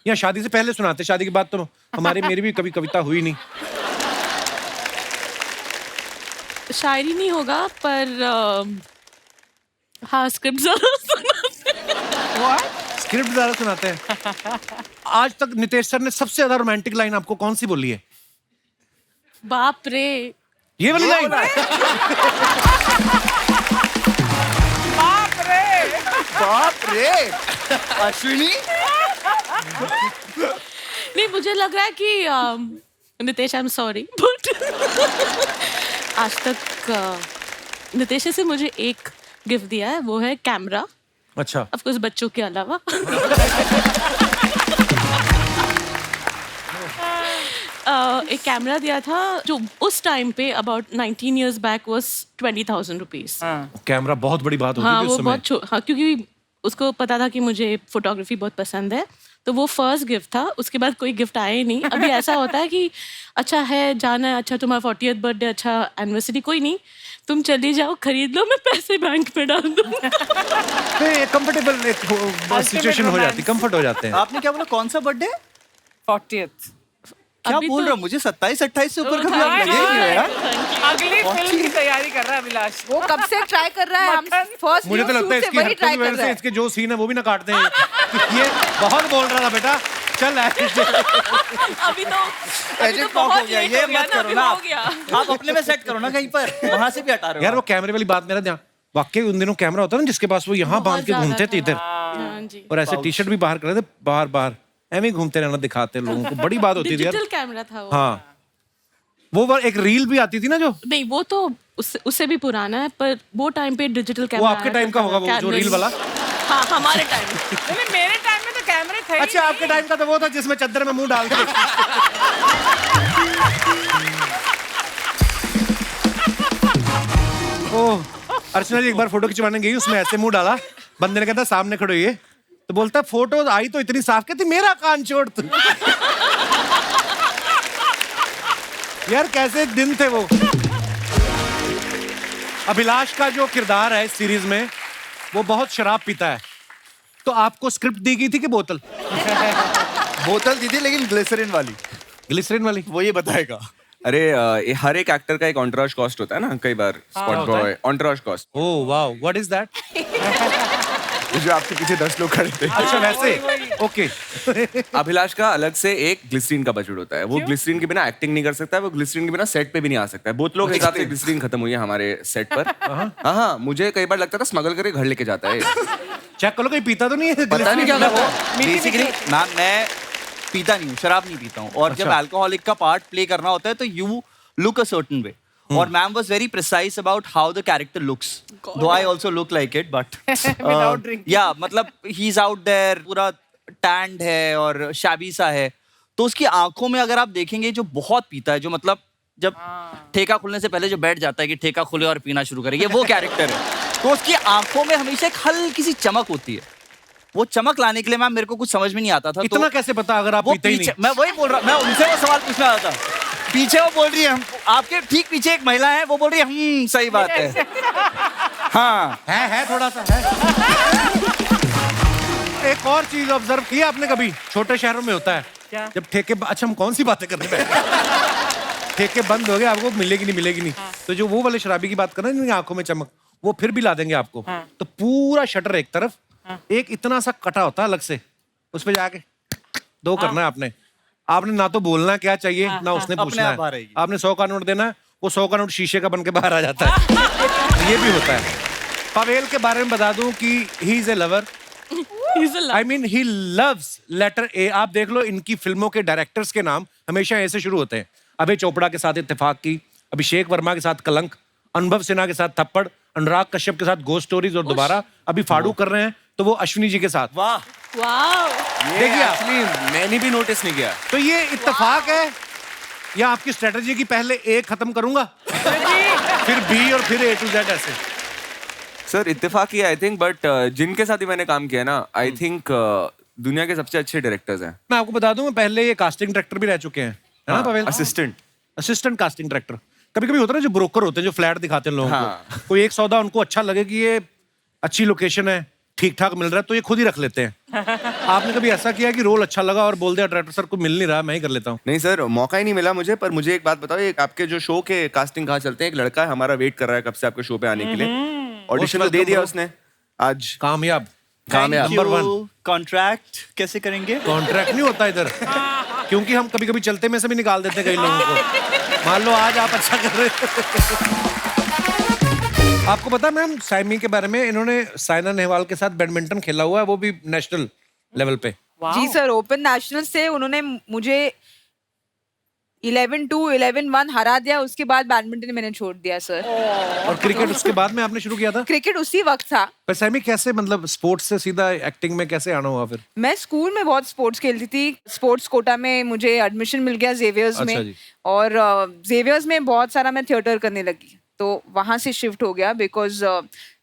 या शादी से पहले सुनाते? शादी के बाद तो मेरी भी कभी कविता हुई नहीं। शायरी नहीं होगा पर हाँ स्क्रिप्ट जरूर सुनाते हैं। स्क्रिप्ट ज्यादा सुनाते हैं। आज तक नितेश सर ने सबसे ज्यादा रोमांटिक लाइन आपको कौन सी बोली है? बाप रे। ये वाली लाइन? बाप रे अश्विनी। नहीं मुझे लग रहा है कि Nitesh I am sorry but आज तक नितेश से मुझे एक गिफ्ट दिया है, वो है कैमरा। अच्छा। ऑफ कोर्स बच्चों के अलावा। एक कैमरा दिया था जो उस टाइम पे about 19 years back was 20,000 rupees। Camera बहुत बड़ी बात होती हाँ थी वो उस समय। बहुत हाँ क्योंकि उसको पता था कि मुझे फोटोग्राफी बहुत पसंद है, तो वो फर्स्ट गिफ्ट था। उसके बाद कोई गिफ्ट आया ही नहीं। अभी ऐसा होता है कि अच्छा है जाना है, अच्छा तुम्हारा 40th बर्थडे, अच्छा एनिवर्सरी, कोई नहीं तुम चली जाओ खरीद लो, मैं पैसे बैंक में डाल दूंगा। कंफर्टेबल सिचुएशन हो जाती, कंफर्ट हो जाते हैं। आपने क्या बोला, कौन सा बर्थडे? 40th। क्या अभी बोल तो- रहा हूँ, मुझे 27-28 से ऊपर कभी आप लगे ही नहीं हो यार। अगली फिल्म की तैयारी कर रहा है अभिलाष। वो कब से ट्राई कर रहा है, हम फर्स्ट मुझे तो लगता है इसकी वही हरकत ट्राई की कर वजह रहा से है। इसके जो सीन है वो भी ना काटते हैं। ये बहुत बोल रहा था बेटा, चल अभी तो एजेंट लॉक हो बहुत गया, late ये हो गया मत ना, करो अभी ना हो गया। आप अपने में सेट करो ना कहीं पर, वहां से भी हटा रहे हो यार। वो कैमरे वाली बात मेरा ध्यान, वाकई उन दिनों कैमरा होता ना जिसके पास वो यहाँ बहुत बांध के ज्यादा घूमते थे था। इधर, हाँ जी। और ऐसे टी शर्ट भी बाहर कर रहे थे बार बार, एवं ही घूमते रहना दिखाते लोगों को, बड़ी बात होती थी यार। डिजिटल कैमरा था वो। हाँ वो एक रील भी आती थी ना जो, नहीं वो तो उससे भी पुराना है, पर वो टाइम पे डिजिटल वो कैमरा आपके टाइम का होगा वो जो रील वाला। हाँ हमारे टाइम। नहीं, मेरे टाइम में तो कैमरे थे ही अच्छा नहीं। आपके टाइम का तो वो था जिसमें चद्दर में मुंह डाल के ओह अर्चना जी एक बार फोटो खिंचवाने गई, उसमें ऐसे मुंह डाला, बंदे ने कहता सामने खड़ो ये, तो बोलता फोटो आई तो इतनी साफ, कहती मेरा कान छोड़ तू। यार कैसे दिन थे वो। अभिलाष का जो किरदार है इस सीरीज में, वो बहुत शराब पीता है, तो आपको स्क्रिप्ट दी गई थी कि बोतल? बोतल दी थी लेकिन ग्लिसरीन वाली। ग्लिसरीन वाली? वो ये बताएगा। अरे हर एक एक्टर का एक ऑन्टराज कॉस्ट होता है ना, कई बार spot boy entourage cost, oh wow, what is that? जो आपके पीछे 10 लोग खड़े थे। अच्छा वैसे, ओके। अभिलाष का अलग से एक ग्लिसरीन का बजट होता है, वो ग्लिसरीन के बिना एक्टिंग नहीं कर सकता है, वो ग्लिसरीन के बिना सेट पे भी नहीं आ सकता है। बहुत लोग एक साथ ग्लिसरीन खत्म हुई है हमारे सेट पर। हाँ, मुझे कई बार लगता था स्मगल करके घर लेके जाता है। चेक करो, कोई पीता तो नहीं है? पता नहीं क्या वो बेसिकली मैम मैं पीता नहीं हूँ, शराब नहीं पीता हूँ, और जब अल्कोहलिक का पार्ट प्ले करना होता है तो you look a certain way, और ma'am was very precise about how the character looks, though I also look like it but या मतलब ही इज आउट देयर, पूरा टैंड है और शाबी सा है, तो उसकी आंखों में अगर आप देखेंगे जो बहुत पीता है, जो मतलब जब ठेका खुलने से पहले जो बैठ जाता है कि ठेका खुले और पीना शुरू करेंगे, वो कैरेक्टर है। तो उसकी आंखों में हमेशा एक हल्की सी चमक होती है, वो चमक लाने के लिए मैम मेरे को कुछ समझ में नहीं आता था। इतना तो कैसे पता अगर आप वो पीते ही पीछे, नहीं? मैं वही बोल रहा, मैं उनसे वो सवाल पूछना रहा था। पीछे वो बोल रही है, आपके ठीक पीछे एक महिला है, वो बोल रही है सही बात है। हाँ है थोड़ा सा है। एक और चीज ऑब्जर्व की आपने कभी, छोटे शहरों में होता है जब ठेके, अच्छा हम कौन सी बातें कर रहे हैं? ठेके बंद हो गए, आपको मिलेगी नहीं, तो जो वो वाले शराबी की बात कर रहे हैं, आंखों में चमक, वो फिर भी ला देंगे आपको। तो पूरा शटर एक तरफ, एक इतना सा कटा होता है अलग से, उस पे जाके दो करना है आपने ना तो बोलना क्या चाहिए ना उसने पूछना है, आपने 100 का नोट देना है, वो 100 का नोट शीशे का बन के बाहर आ जाता है। ये भी होता है। पवेल के बारे में बता दूं कि he is a lover, I mean he loves letter A. आप देख लो इनकी फिल्मों के डायरेक्टर्स के नाम हमेशा ऐसे शुरू होते हैं। अभय चोपड़ा के साथ इत्तेफाक की, अभिषेक वर्मा के साथ कलंक, अनुभव सिन्हा के साथ थप्पड़, अनुराग कश्यप के साथ गोस्ट स्टोरीज, और दोबारा अभी फाड़ू कर रहे हैं तो वो अश्विनी जी के साथ। वाह वाह, देखिए एक्चुअली मैंने भी नोटिस नहीं किया। तो ये इत्तेफाक है या आपकी स्ट्रेटजी की पहले ए खत्म करूंगा फिर बी और फिर A to Z ऐसे? सर इत्तेफाक ही आई थिंक, बट जिनके साथ ही मैंने काम किया ना, आई थिंक दुनिया के सबसे अच्छे डायरेक्टर्स हैं। मैं आपको बता दूं, मैं पहले ये कास्टिंग डायरेक्टर भी रह चुके हैं, है ना पवेल? Assistant casting director. कभी कभी होता है ना जो ब्रोकर होते हैं, जो फ्लैट दिखाते हैं लोगों को, कोई एक सौदा उनको अच्छा लगे कि ये अच्छी लोकेशन है, ठीक ठाक मिल रहा है, तो ये खुद ही रख लेते हैं। आपने कभी ऐसा किया कि रोल अच्छा लगा और बोल दिया डायरेक्टर सर को मिल नहीं रहा, मैं ही कर लेता हूँ? नहीं सर, मौका ही नहीं मिला मुझे। पर मुझे एक बात बताओ, एक आपके जो शो के कास्टिंग कहाँ चलते हैं? एक लड़का है हमारा, वेट कर रहा है कब से आपके शो पे आने के लिए, ऑडिशन दे दिया उसने, आज कामयाब। नंबर 1 कॉन्ट्रैक्ट कैसे करेंगे? कॉन्ट्रैक्ट नहीं होता इधर, क्योंकि हम कभी कभी चलते में से भी निकाल देते हैं कई लोगों को। मान लो आज आप अच्छा कर रहे हो। आपको पता है मैम साइमी के बारे में, इन्होंने साइना नेहवाल के साथ बैडमिंटन खेला हुआ है, वो भी नेशनल लेवल पे। जी सर, ओपन नेशनल से उन्होंने मुझे 11-2 11-1 हरा दिया, उसके बाद बैडमिंटन मैंने छोड़ दिया सर। और क्रिकेट उसके बाद में आपने शुरू किया था? क्रिकेट उसी वक्त था। पर साइमी कैसे, मतलब स्पोर्ट्स से सीधा एक्टिंग में कैसे आना हुआ फिर? मैं स्कूल में बहुत स्पोर्ट्स खेलती थी, स्पोर्ट्स कोटा में मुझे एडमिशन मिल गया जेवियर्स अच्छा में, जी। और जेवियर्स में बहुत सारा मैं थिएटर करने लगी, तो वहां से शिफ्ट हो गया। बिकॉज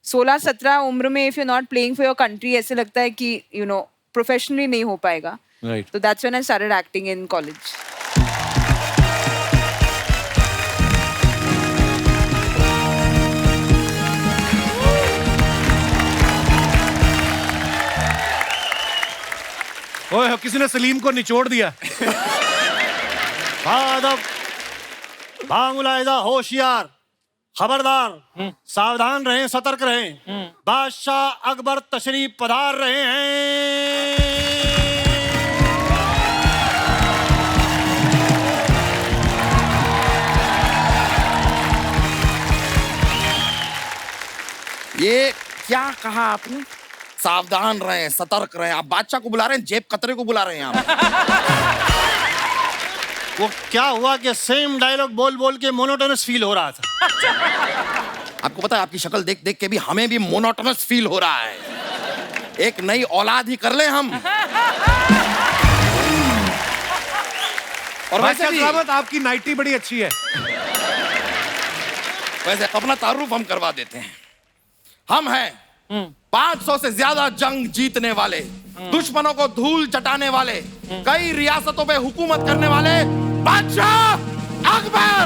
16-17 उम्र में if you not playing for your country, ऐसे लगता है कि यू नो प्रोफेशनली नहीं हो पाएगा। राइट। तो that's when I started acting in college. ओए किसी ने सलीम को निचोड़ दिया। बांगुलाइदा होशियार, खबरदार, सावधान रहें, सतर्क रहें, बादशाह अकबर तशरीफ पधार रहे हैं। ये क्या कहा आपने? सावधान रहें, सतर्क रहें। आप बादशाह को बुला रहे हैं, जेब कतरे को बुला रहे हैं आप। वो क्या हुआ कि सेम डायलॉग बोल बोल के मोनोटोनस फील हो रहा था। आपको पता है, आपकी शक्ल देख देख के भी हमें भी मोनोटोनस फील हो रहा है। एक नई औलाद ही कर ले हम। और वैसे भी आपकी नाइटी बड़ी अच्छी है। वैसे अपना तारुफ हम करवा देते हैं। हम हैं 500 से ज्यादा जंग जीतने वाले, दुश्मनों को धूल चटाने वाले, कई रियासतों पे हुकूमत करने वाले बादशाह अकबर।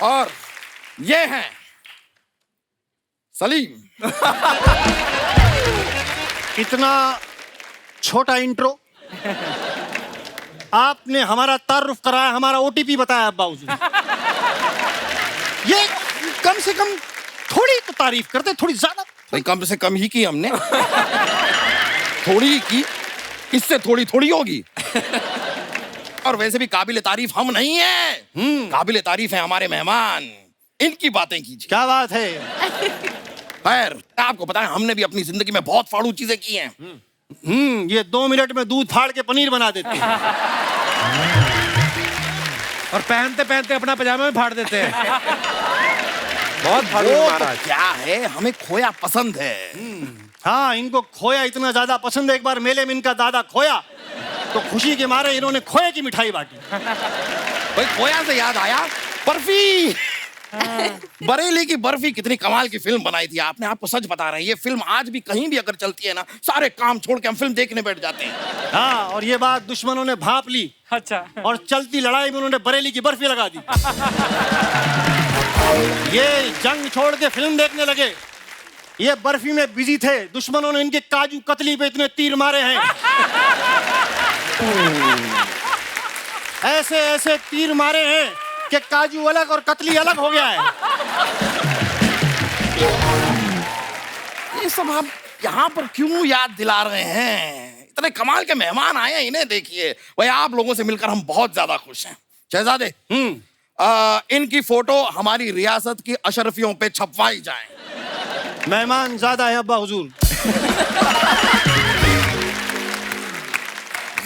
और ये हैं सलीम। इतना छोटा इंट्रो आपने हमारा तारुफ कराया, हमारा ओटीपी बताया अब्बा हुजूर। ये कम से कम थोड़ी तो तारीफ करते, थोड़ी ज्यादा। भाई कम से कम ही की हमने। थोड़ी ही की, इससे थोड़ी थोड़ी होगी। और वैसे भी काबिल तारीफ हम नहीं हैं। काबिल तारीफ है हमारे मेहमान। इनकी बातें कीजिए। क्या बात है। खैर, आपको पता है हमने भी अपनी जिंदगी में बहुत फाड़ू चीजें की हैं। ये 2 मिनट में दूध फाड़ के पनीर बना देते हैं। और पहनते पहनते अपना पजामा में फाड़ देते हैं। बहुत फाड़ू वो तो महाराज। क्या है, हमें खोया पसंद है। हाँ, इनको खोया इतना ज्यादा पसंद है। एक बार मेले में इनका दादा खोया तो खुशी के मारे इन्होंने खोए की मिठाई बांटी। भाई खोया से याद आया, बर्फी। बरेली की बर्फी कितनी कमाल की फिल्म बनाई थी आपने। आपको सच बता रहे हैं, ये फिल्म आज भी कहीं भी अगर चलती है ना, सारे काम छोड़ के हम फिल्म देखने बैठ जाते हैं। हाँ, और ये बात दुश्मनों ने भांप ली। अच्छा। और चलती लड़ाई में उन्होंने बरेली की बर्फी लगा दी। ये जंग छोड़ के फिल्म देखने लगे, ये बर्फी में बिजी थे। दुश्मनों ने इनके काजू कतली पे इतने तीर मारे हैं, ऐसे ऐसे तीर मारे हैं कि काजू अलग और कतली अलग हो गया है। ये सब आप यहाँ पर क्यों याद दिला रहे हैं? इतने कमाल के मेहमान आए हैं, इन्हें देखिए। भाई आप लोगों से मिलकर हम बहुत ज्यादा खुश हैं। शहजादे, इनकी फोटो हमारी रियासत की अशरफियों पे छपवाई जाए। मेहमान ज्यादा है अब्बा हुजूर।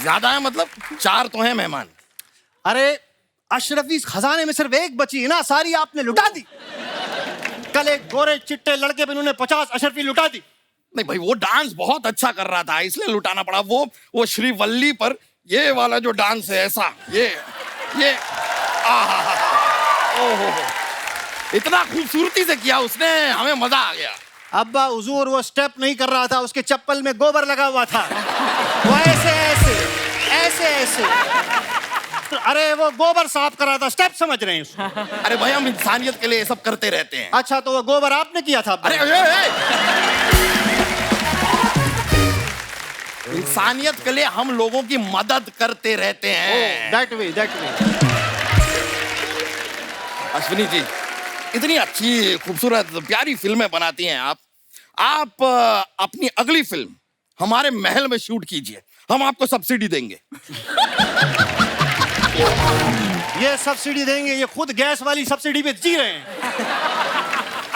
ज्यादा है मतलब 4 तो हैं मेहमान। अरे अशरफी खजाने में सिर्फ एक बची है ना, सारी आपने लुटा दी। कल एक गोरे चिट्टे लड़के पे उन्होंने 50 अशरफी लुटा दी। नहीं भाई, वो डांस बहुत अच्छा कर रहा था, इसलिए लुटाना पड़ा। वो श्रीवल्ली पर ये वाला जो डांस है, ऐसा ये ओहो, इतना खूबसूरती से किया उसने, हमें मजा आ गया। अब्बा हुजूर वो स्टेप नहीं कर रहा था, उसके चप्पल में गोबर लगा हुआ था। वो ऐसे ऐसे ऐसे ऐसे, अरे वो गोबर साफ कर रहा था, स्टेप समझ रहे हैं उसको। अरे भाई हम इंसानियत के लिए ये सब करते रहते हैं। अच्छा, तो वो गोबर आपने किया था? अरे इंसानियत के लिए हम लोगों की मदद करते रहते हैं। That way. अश्विनी जी, इतनी अच्छी खूबसूरत प्यारी फिल्में बनाती हैं आप अपनी अगली फिल्म हमारे महल में शूट कीजिए, हम आपको सब्सिडी देंगे। ये सब्सिडी देंगे, ये खुद गैस वाली सब्सिडी पे जी रहे हैं।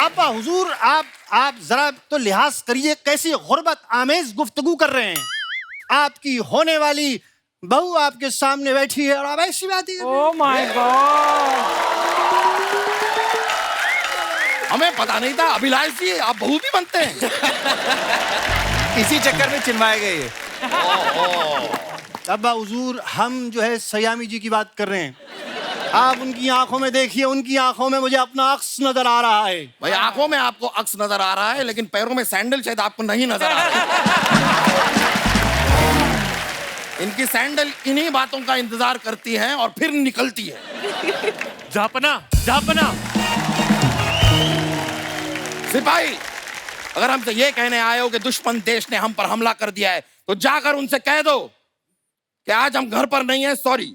अब्बा हुजूर, आप जरा तो लिहाज करिए, कैसी गुर्बत आमेज गुफ्तगू कर रहे हैं। आपकी होने वाली बहू आपके सामने बैठी है और आप ऐसी बात ही। ओह माय गॉड, हमें पता नहीं था अभिलाष जी आप बहू भी बनते हैं। इसी चक्कर में चिन्हवाए गए ये। अब्बा हुजूर, हम जो है सयामी जी की बात कर रहे हैं। आप उनकी आंखों में देखिए, उनकी आंखों में मुझे अपना अक्स नजर आ रहा है। भाई आंखों में आपको अक्स नजर आ रहा है, लेकिन पैरों में सैंडल शायद आपको नहीं नजर आ रहा है। इनकी सैंडल इन्हीं बातों का इंतजार करती है और फिर निकलती है। जापना सिपाही, अगर हमसे ये कहने आए हो कि दुश्मन देश ने हम पर हमला कर दिया है, तो जाकर उनसे कह दो कि आज हम घर पर नहीं है, सॉरी।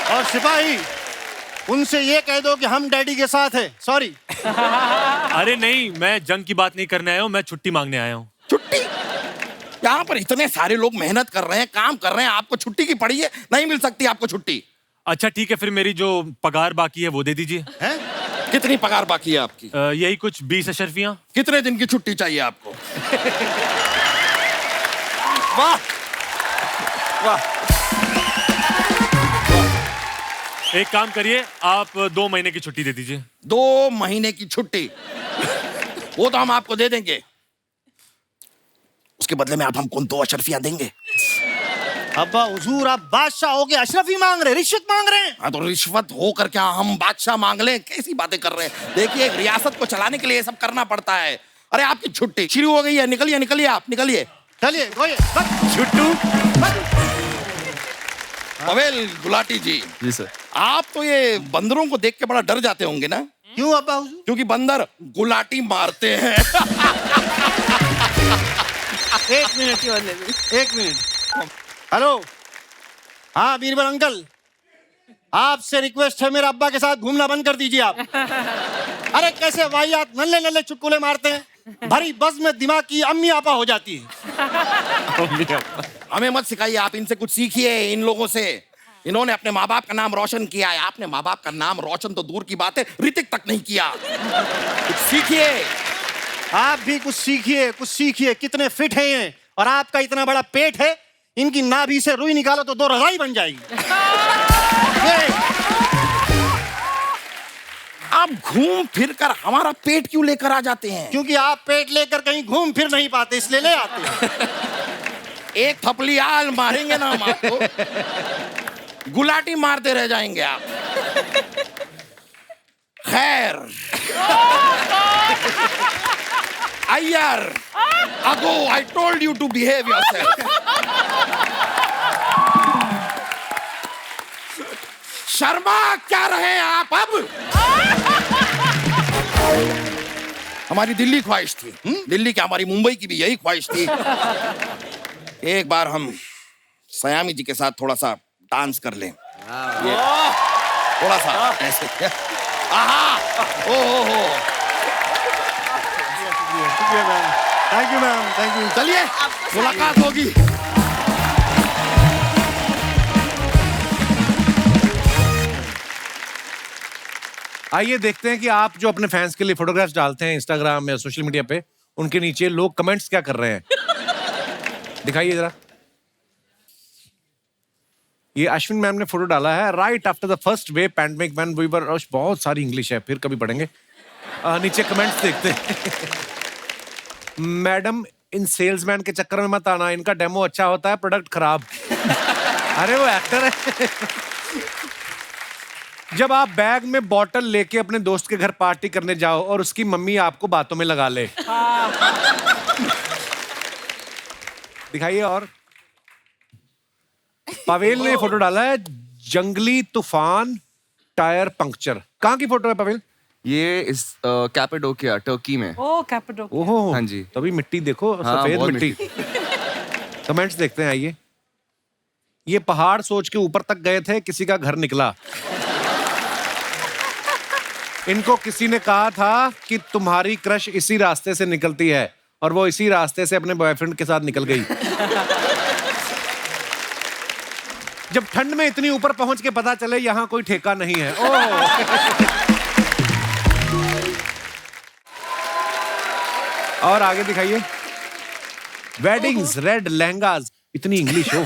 और सिपाही, उनसे ये कह दो कि हम डैडी के साथ हैं, सॉरी। अरे नहीं, मैं जंग की बात नहीं करने आया हूँ, मैं छुट्टी मांगने आया हूँ। छुट्टी? यहाँ पर इतने सारे लोग मेहनत कर रहे हैं, काम कर रहे हैं, आपको छुट्टी की पड़ी है? नहीं मिल सकती आपको छुट्टी। अच्छा ठीक है, फिर मेरी जो पगार बाकी है वो दे दीजिए। हैं? कितनी पगार बाकी है आपकी? यही कुछ 20 अशरफियां। कितने दिन की छुट्टी चाहिए आपको? वाह वाह। एक काम करिए, आप 2 महीने की छुट्टी दे दीजिए। 2 महीने की छुट्टी वो तो हम आपको दे देंगे, उसके बदले में आप हमको 2 अशरफियां देंगे। अब्बा हुजूर, आप बादशाह हो के अशरफी मांग रहे हैं, रिश्वत मांग रहे हैं? हाँ तो रिश्वत हो कर क्या हम बादशाह मांग लें? कैसी बातें कर रहे हैं? देखिए, एक रियासत को चलाने के लिए ये सब करना पड़ता है। अरे आपकी छुट्टी शुरू हो गई है, निकलिए निकलिए, आप निकलिए। चलिए छुट्टू। पवेल गुलाटी जी। जी सर। आप तो ये बंदरों को देख के बड़ा डर जाते होंगे ना? क्यों अब्बा हुजूर? क्योंकि बंदर गुलाटी मारते हैं। एक मिनट। हेलो, हाँ बीरबल अंकल, आपसे रिक्वेस्ट है, मेरे अब्बा के साथ घूमना बंद कर दीजिए आप। अरे कैसे वाहियात नल्ले नल्ले चुटकुले मारते हैं, भरी बस में दिमाग की अम्मी आपा हो जाती है। हमें मत सिखाइए, आप इनसे कुछ सीखिए, इन लोगों से। इन्होंने अपने माँ बाप का नाम रोशन किया है, आपने माँ बाप का नाम रोशन तो दूर की बात है, ऋतिक तक नहीं किया। कुछ सीखिए। आप भी कुछ सीखिए। कितने फिट हैं ये, और आपका इतना बड़ा पेट है, इनकी नाभि से रुई निकालो तो 2 रजाई बन जाएगी। आप घूम फिर कर हमारा पेट क्यों लेकर आ जाते हैं? क्योंकि आप पेट लेकर कहीं घूम फिर नहीं पाते, इसलिए ले आते हैं। एक थपली आल मारेंगे ना हम आपको, गुलाटी मारते रह जाएंगे आप। खैर, अय्यर, अगो, I told you to behave yourself. Sharma क्या रहे आप अब? हमारी दिल्ली ख्वाहिश थी, दिल्ली क्या, हमारी मुंबई की भी यही ख्वाहिश थी, एक बार हम सयामी जी के साथ थोड़ा सा डांस कर लें। थोड़ा सा ऐसे। आहा, ओ हो। Thank you ma'am, thank you. चलिए, मुलाकात होगी। आइए देखते हैं कि आप जो अपने फैंस के लिए फोटोग्राफ्स डालते हैं इंस्टाग्राम या सोशल मीडिया पे, उनके नीचे लोग कमेंट्स क्या कर रहे हैं। दिखाइए जरा। ये अश्विन मैम ने फोटो डाला है, right after the first wave pandemic when we were, बहुत सारी इंग्लिश है, फिर कभी पढ़ेंगे। नीचे कमेंट्स देखते हैं। मैडम, इन सेल्समैन के चक्कर में मत आना, इनका डेमो अच्छा होता है, प्रोडक्ट खराब। अरे वो एक्टर है। जब आप बैग में बॉटल लेके अपने दोस्त के घर पार्टी करने जाओ और उसकी मम्मी आपको बातों में लगा ले। दिखाइए। और पवेल ने फोटो डाला है, जंगली तूफान टायर पंक्चर। कहाँ की फोटो है पवेल? ये इस कैपेडोकिया, टर्की में। ओ कैपेडोकिया। ओहो, हाँ जी। तभी मिट्टी देखो, हाँ, सफेद बहुत मिट्टी। कमेंट्स देखते हैं, आइए। ये पहाड़ सोच के ऊपर तक गए थे, किसी का घर निकला। इनको किसी ने कहा था कि तुम्हारी क्रश इसी रास्ते से निकलती है, और वो इसी रास्ते से अपने बॉयफ्रेंड के साथ निकल गई। जब ठंड में इतनी ऊपर पहुंच के पता चले यहाँ कोई ठेका नहीं है। और आगे दिखाइए। वेडिंग्स, रेड लहंगास, इतनी इंग्लिश हो।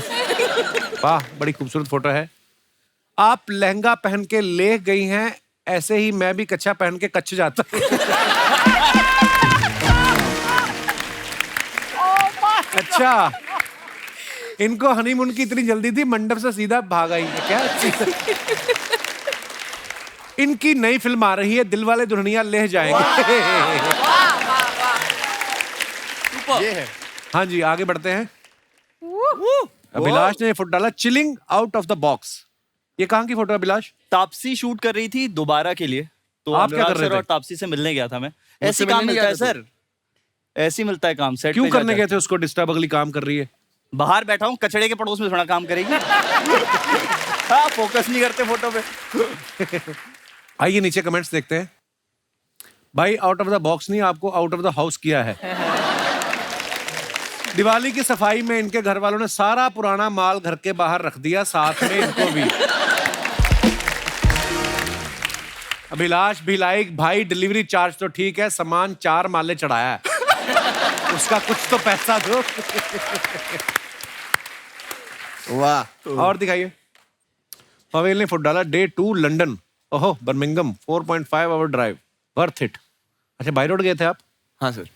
वाह, बड़ी खूबसूरत फोटो है। आप लहंगा पहन के ले गई हैं, ऐसे ही मैं भी कच्छा पहन के कच्छ जाता। अच्छा, इनको हनीमून की इतनी जल्दी थी, मंडप से सीधा भाग आई है क्या? इनकी नई फिल्म आ रही है, दिलवाले दुल्हनिया ले जाएंगे। ये है। हाँ जी, आगे बढ़ते हैं। अभिलाष ने फोटो डाला, chilling out of the box. ये कहाँ की फोटो है अभिलाष? तापसी शूट कर रही थी दोबारा के लिए, तो आप क्या कर रहे थे? और तापसी से मिलने गया था मैं। ऐसे काम मिलता है सर, ऐसे मिलता है काम सेट। क्यों करने गए थे उसको डिस्टर्ब? अगली काम कर रही है। बाहर बैठा हूँ, कचड़े के पड़ोस में थोड़ा काम करेगी। हाँ, फोकस नहीं करते फोटो पे। आइए नीचे कमेंट्स देखते हैं। भाई, आउट ऑफ द बॉक्स नहीं, आपको आउट ऑफ द हाउस किया है। दिवाली की सफाई में इनके घर वालों ने सारा पुराना माल घर के बाहर रख दिया, साथ में इनको भी। अभिलाष भी लाइक, भाई डिलीवरी चार्ज तो ठीक है, सामान 4 माले चढ़ाया है। उसका कुछ तो पैसा दो। वाह। और दिखाइए। पवेल ने फुट डाला डे 2 लंदन, ओहो Birmingham 4.5 hour drive, worth it. अच्छा बाई रोड गए थे आप? हाँ सर,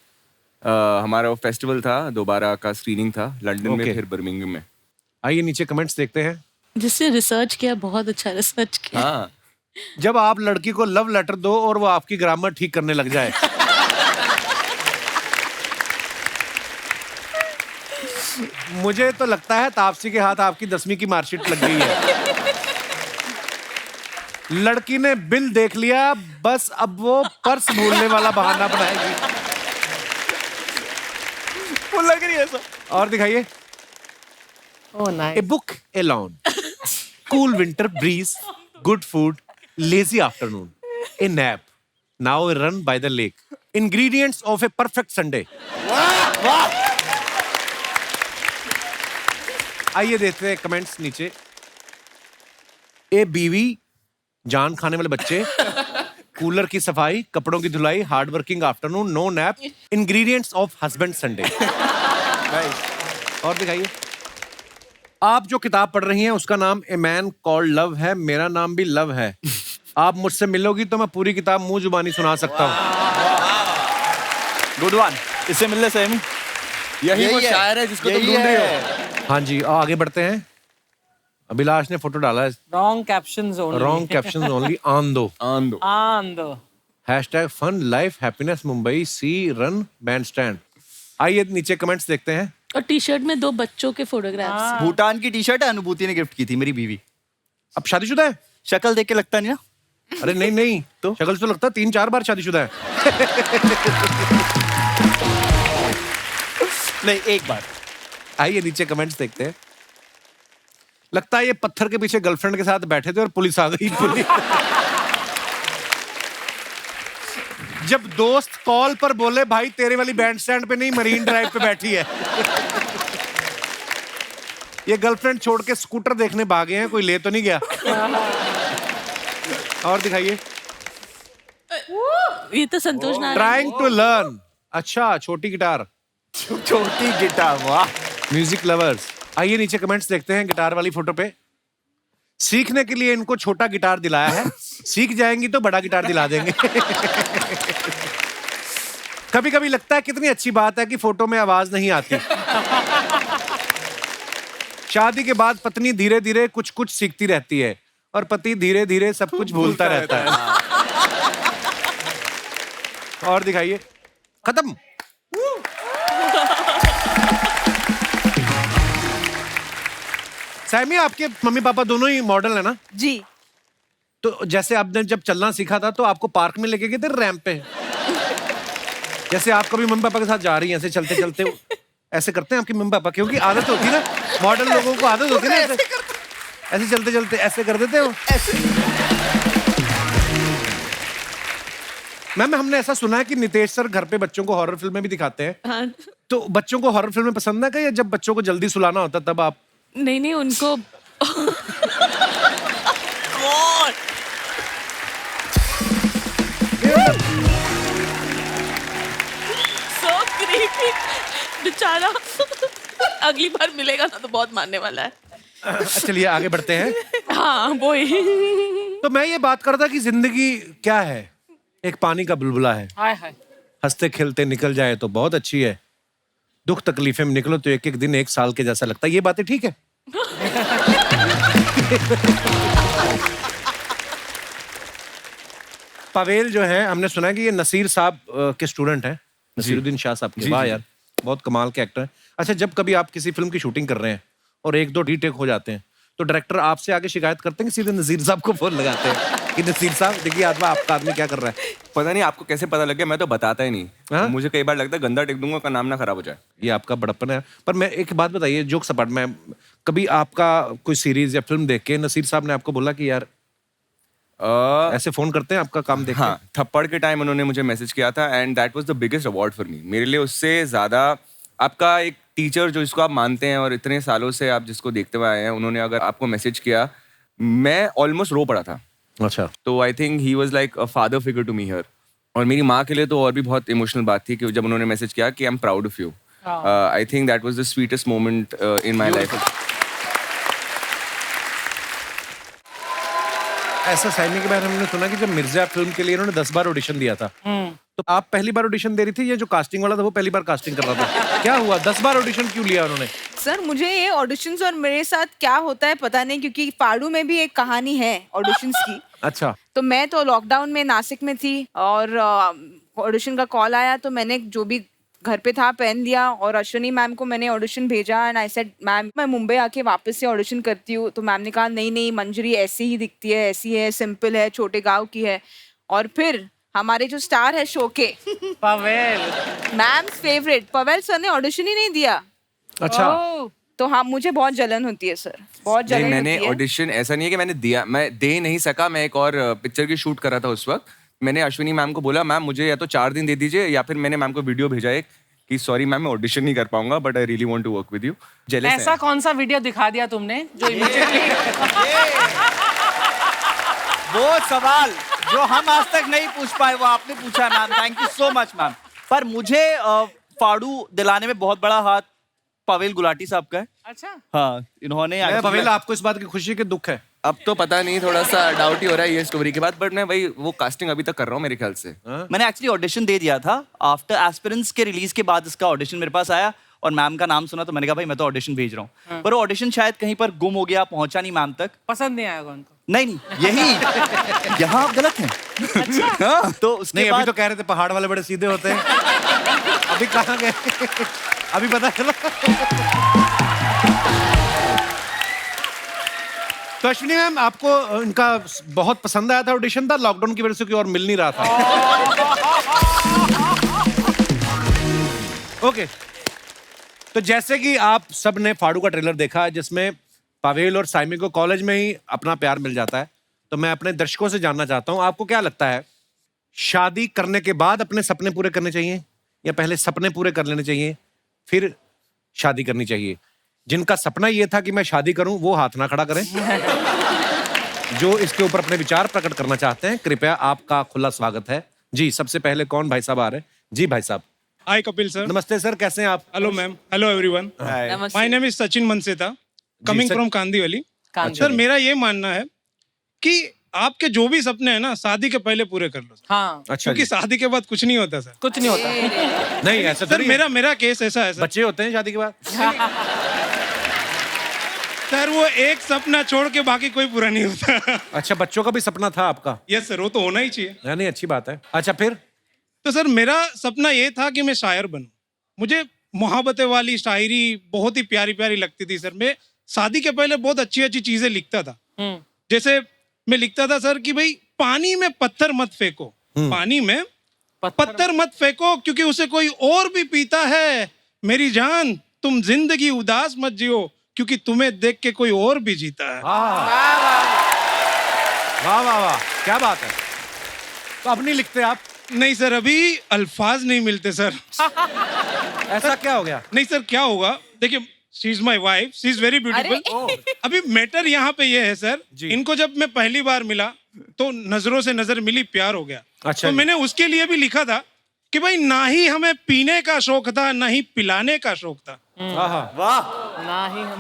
हमारा वो फेस्टिवल था, दोबारा का स्क्रीनिंग था लंदन में, Okay. फिर बर्मिंगम में। आइए नीचे कमेंट्स देखते हैं। जिससे रिसर्च किया, बहुत अच्छा रिसर्च किया। हाँ, जब आप लड़की को लव लेटर दो और वो आपकी ग्रामर ठीक करने लग जाए। मुझे तो लगता है तापसी के हाथ आपकी 10वीं की मार्कशीट लग गई है। लड़की ने बिल देख लिया, बस अब वो पर्स भूलने वाला बहाना बनाएगी। वो लग रही है सर। और दिखाइए। A book alone, cool winter breeze, good food, lazy afternoon, a nap, now a run by the lake, ingredients of a perfect Sunday. आइए देखते हैं कमेंट्स नीचे। ए बीवी, जान खाने वाले बच्चे, कूलर की सफाई, कपड़ों की धुलाई, hard working afternoon, no nap, ingredients of husband Sunday. और दिखाइए। आप जो किताब पढ़ रही हैं उसका नाम ए मैन कॉल्ड लव है, मेरा नाम भी लव है। आप मुझसे मिलोगी तो मैं पूरी किताब मुंह जुबानी सुना सकता हूँ। Good one. इससे मिलने से यही वो शायर है जिसको तुम ढूंढ रहे हो। हाँ जी, आगे बढ़ते हैं। अभिलाष ने फोटो डाला है, wrong captions only. Wrong caption only, आन दो। आंदो। Hashtag fun life happiness Mumbai sea run Bandstand. आइए नीचे कमेंट्स देखते हैं। और टी शर्ट में 2 बच्चों के फोटोग्राफ्स। भूटान की टी शर्ट है, अनुभूति ने गिफ्ट की थी, मेरी बीवी। अब शादीशुदा है? शक्ल देख के लगता नहीं ना। अरे नहीं नहीं, तो शक्ल तो लगता 3-4 बार शादीशुदा है। नहीं, एक बार। आइए नीचे कमेंट्स देखते हैं। लगता है ये पत्थर के पीछे गर्लफ्रेंड के साथ बैठे थे और पुलिस आ गई। पुलिस जब दोस्त कॉल पर बोले भाई तेरे वाली बैंड स्टैंड पे नहीं, मरीन ड्राइव पे बैठी है। ये गर्लफ्रेंड छोड़ के स्कूटर देखने भागे हैं, कोई ले तो नहीं गया। और दिखाइए। ये तो संतोष नारायण। ट्राइंग टू लर्न, अच्छा छोटी गिटार। छोटी गिटार, वाह। Music lovers. आइए नीचे कमेंट्स देखते हैं। गिटार वाली फोटो पे सीखने के लिए इनको छोटा गिटार दिलाया है, सीख जाएंगी तो बड़ा गिटार दिला देंगे। कभी कभी लगता है कितनी अच्छी बात है कि फोटो में आवाज नहीं आती। शादी के बाद पत्नी धीरे धीरे कुछ कुछ सीखती रहती है और पति धीरे धीरे सब कुछ भूलता रहता है। और दिखाइए। खत्म। सैमी, आपके मम्मी पापा दोनों ही मॉडल है ना? जी। तो जैसे आपने जब चलना सीखा था तो आपको पार्क में लेके गए थे रैंप पे? जैसे आप कभी मम्मी पापा के साथ जा रही हैं, ऐसे चलते चलते ऐसे करते हैं आपके मम्मी पापा? क्योंकि आदत होती है ना, मॉडल लोगों को आदत होती है ना, ऐसे चलते चलते ऐसे कर देते हो। मैम, हमने ऐसा सुना है कि नितेश सर घर पे बच्चों को हॉरर फिल्में भी दिखाते हैं। हाँ। तो बच्चों को हॉरर फिल्में पसंद है क्या, या जब बच्चों को जल्दी सुलाना होता तब आप? नहीं नहीं, उनको So creepy, बेचारा। अगली बार मिलेगा ना तो बहुत मानने वाला है। चलिए आगे बढ़ते हैं। हाँ वही। तो मैं ये बात कर रहा था कि जिंदगी क्या है, एक पानी का बुलबुला है। हाय हाय। हंसते खेलते निकल जाए तो बहुत अच्छी है, दुख तकलीफें में निकलो तो एक एक दिन 1 साल के जैसा लगता है। ये बातें ठीक है? पवेल जो है, हमने सुना है कि ये नसीर साहब के स्टूडेंट हैं, नसीरुद्दीन शाह साहब के। वाह यार, बहुत कमाल के एक्टर हैं। अच्छा, जब कभी आप किसी फिल्म की शूटिंग कर रहे हैं और 1-2 रीटेक हो जाते हैं तो डायरेक्टर आपसे आगे शिकायत करते हैं कि सीधे नसीर साहब को फोन लगाते हैं कि नसीर साहब देखिए आपका आदमी क्या कर रहा है? पता नहीं आपको कैसे पता लग गया, मैं तो बताता ही नहीं। हाँ? मुझे कई बार लगता है गंदा टेक दूंगा का नाम ना खराब हो जाए। ये आपका बड़प्पन है। पर मैं एक बात बताइए, जोक सपाट में, कभी आपका कोई सीरीज या फिल्म देख के नसीर साहब ने आपको बोला कि यार ऐसे फोन करते हैं आपका काम देख के? हाँ, थप्पड़ के टाइम उन्होंने मुझे मैसेज किया था and that was the biggest award for me. मेरे लिए उससे ज्यादा आपका एक टीचर जो जिसको आप मानते हैं और इतने सालों से आप जिसको देखते हुए आए हैं, उन्होंने अगर आपको मैसेज किया, मैं ऑलमोस्ट रो पड़ा था। अच्छा, तो I think he was like a father figure to me here. और मेरी माँ के लिए तो और भी बहुत इमोशनल बात थी कि जब उन्होंने मैसेज किया कि I am proud of you. I think that was the sweetest moment in my life. ऐसा साइनी के बारे में हमने सुना कि जब मिर्जा फिल्म के लिए इन्होंने 10 बार ऑडिशन दिया था, तो आप पहली बार ऑडिशन दे रही थी या जो कास्टिंग वाला था वो पहली बार कास्टिंग कर रहा था? क्या हुआ, 10 बार ऑडिशन क्यों लिया उन्होंने? सर मुझे ये ऑडिशंस और मेरे साथ क्या होता है पता नहीं, क्योंकि फाड़ू में भी एक कहानी है ऑडिशंस की. अच्छा, तो मैं तो लॉकडाउन में नासिक में थी और ऑडिशन का कॉल आया तो मैंने जो भी घर पे था पहन लिया और अश्विनी मैम को मैंने ऑडिशन भेजा एंड आई सेड मैम मैं मुंबई आके वापस से ऑडिशन करती हूँ. तो मैम ने कहा नहीं नहीं मंजरी ऐसी ही दिखती है, ऐसी है, सिंपल है, छोटे गांव की है. और फिर हमारे जो स्टार है शो के Pavel, ma'am favourite Pavel sir ने ऑडिशन ही नहीं दिया. अच्छा. तो हाँ मुझे बहुत जलन होती है सर, बहुत नहीं, जलन मैंने होती है. ऑडिशन ऐसा नहीं है कि मैंने दिया, मैं दे नहीं सका. मैं एक और पिक्चर की शूट कर रहा था उस वक्त. मैंने अश्विनी मैम को बोला मैम मुझे या तो 4 दिन दे दीजिए, या फिर मैंने मैम को वीडियो भेजा एक कि सॉरी मैम मैं ऑडिशन नहीं कर पाऊंगा but I really want to work with you. Jealous ऐसा कौन सा वीडियो दिखा दिया तुमने जो इमीडिएटली वो सवाल जो हम आज तक नहीं पूछ पाए वो आपने पूछा ma'am. Thank you so much ma'am. पर मुझे फाड़ू दिलाने में बहुत बड़ा हाथ पवेल गुलाटी साहब का है. अच्छा, हाँ, इन्होंने पवेल आपको इस बात की खुशी है कि दुख है? अब तो पता नहीं, थोड़ा सा डाउट ही हो रहा है ये स्टोरी के बाद. बट मैं भाई वो कास्टिंग अभी तक कर रहा हूँ मेरे ख्याल से. मैंने एक्चुअली ऑडिशन दे दिया था. आफ्टर एस्पिरेंट्स के रिलीज के बाद इसका ऑडिशन मेरे पास आया और मैम का नाम सुना तो मैंने कहा भाई मैं तो ऑडिशन भेज रहा हूँ. पर वो ऑडिशन शायद कहीं पर गुम हो गया, पहुंचा नहीं मैम तक. पसंद नहीं आएगा उनको. नहीं यही यहाँ आप गलत हैं. हाँ, तो उसके नहीं, बाद अभी तो कह रहे थे पहाड़ वाले बड़े सीधे होते हैं. अभी कहाँ गए? अभी पता चला. तो अश्विनी मैम आपको इनका बहुत पसंद आया था, ऑडिशन था, लॉकडाउन की वजह से कोई और मिल नहीं रहा था. ओके, तो जैसे कि आप सब ने फाड़ू का ट्रेलर देखा जिसमें पावेल और साइमी को कॉलेज में ही अपना प्यार मिल जाता है, तो मैं अपने दर्शकों से जानना चाहता हूं आपको क्या लगता है, शादी करने के बाद अपने सपने पूरे करने चाहिए या पहले सपने पूरे कर लेने चाहिए फिर शादी करनी चाहिए? जिनका सपना ये था कि मैं शादी करूं वो हाथ ना खड़ा करें. जो इसके ऊपर अपने विचार प्रकट करना चाहते हैं कृपया आपका खुला स्वागत है. जी, सबसे पहले कौन भाई साहब आ रहे हैं? जी भाई साहब. Hi Kapil sir. नमस्ते सर, कैसे हैं आप? Hello ma'am. Hello everyone. My name is Sachin Mansetta, coming from Kandivali. Sir मेरा ये मानना है कि आपके जो भी सपने हैं ना शादी के पहले पूरे कर लो. हाँ, अच्छा, क्योंकि शादी के बाद कुछ नहीं होता सर. कुछ नहीं होता. नहीं ऐसा सर मेरा केस ऐसा है सर. बच्चे होते हैं शादी के बाद. सर वो एक सपना छोड़ के बाकी कोई पूरा नहीं होता. अच्छा, बच्चों का भी सपना था आपका? यस सर, वो तो होना ही चाहिए. नहीं, अच्छी बात है. अच्छा, फिर? तो सर मेरा सपना ये था कि मैं शायर बनूं. मुझे मोहब्बतें वाली शायरी बहुत ही प्यारी प्यारी लगती थी सर. मैं शादी के पहले बहुत अच्छी अच्छी चीजें लिखता था. जैसे मैं लिखता था सर कि भाई पानी में पत्थर मत फेंको, पानी में पत्थर मत फेंको क्योंकि उसे कोई और भी पीता है. मेरी जान तुम जिंदगी उदास मत जियो क्योंकि तुम्हें देख के कोई और भी जीता है. वाह वाह वाह, क्या बात है. तो अब नहीं लिखते आप? नहीं सर, अभी अल्फाज नहीं मिलते सर. ऐसा क्या हो गया? नहीं सर, क्या होगा देखिए, she is my wife, she is very beautiful. अभी मैटर यहाँ पे ये है सर, इनको जब मैं पहली बार मिला तो नजरों से नजर मिली, प्यार हो गया. अच्छा, तो मैंने उसके लिए भी लिखा था कि भाई ना ही हमें पीने का शौक था ना ही पिलाने का शौक था. वाह.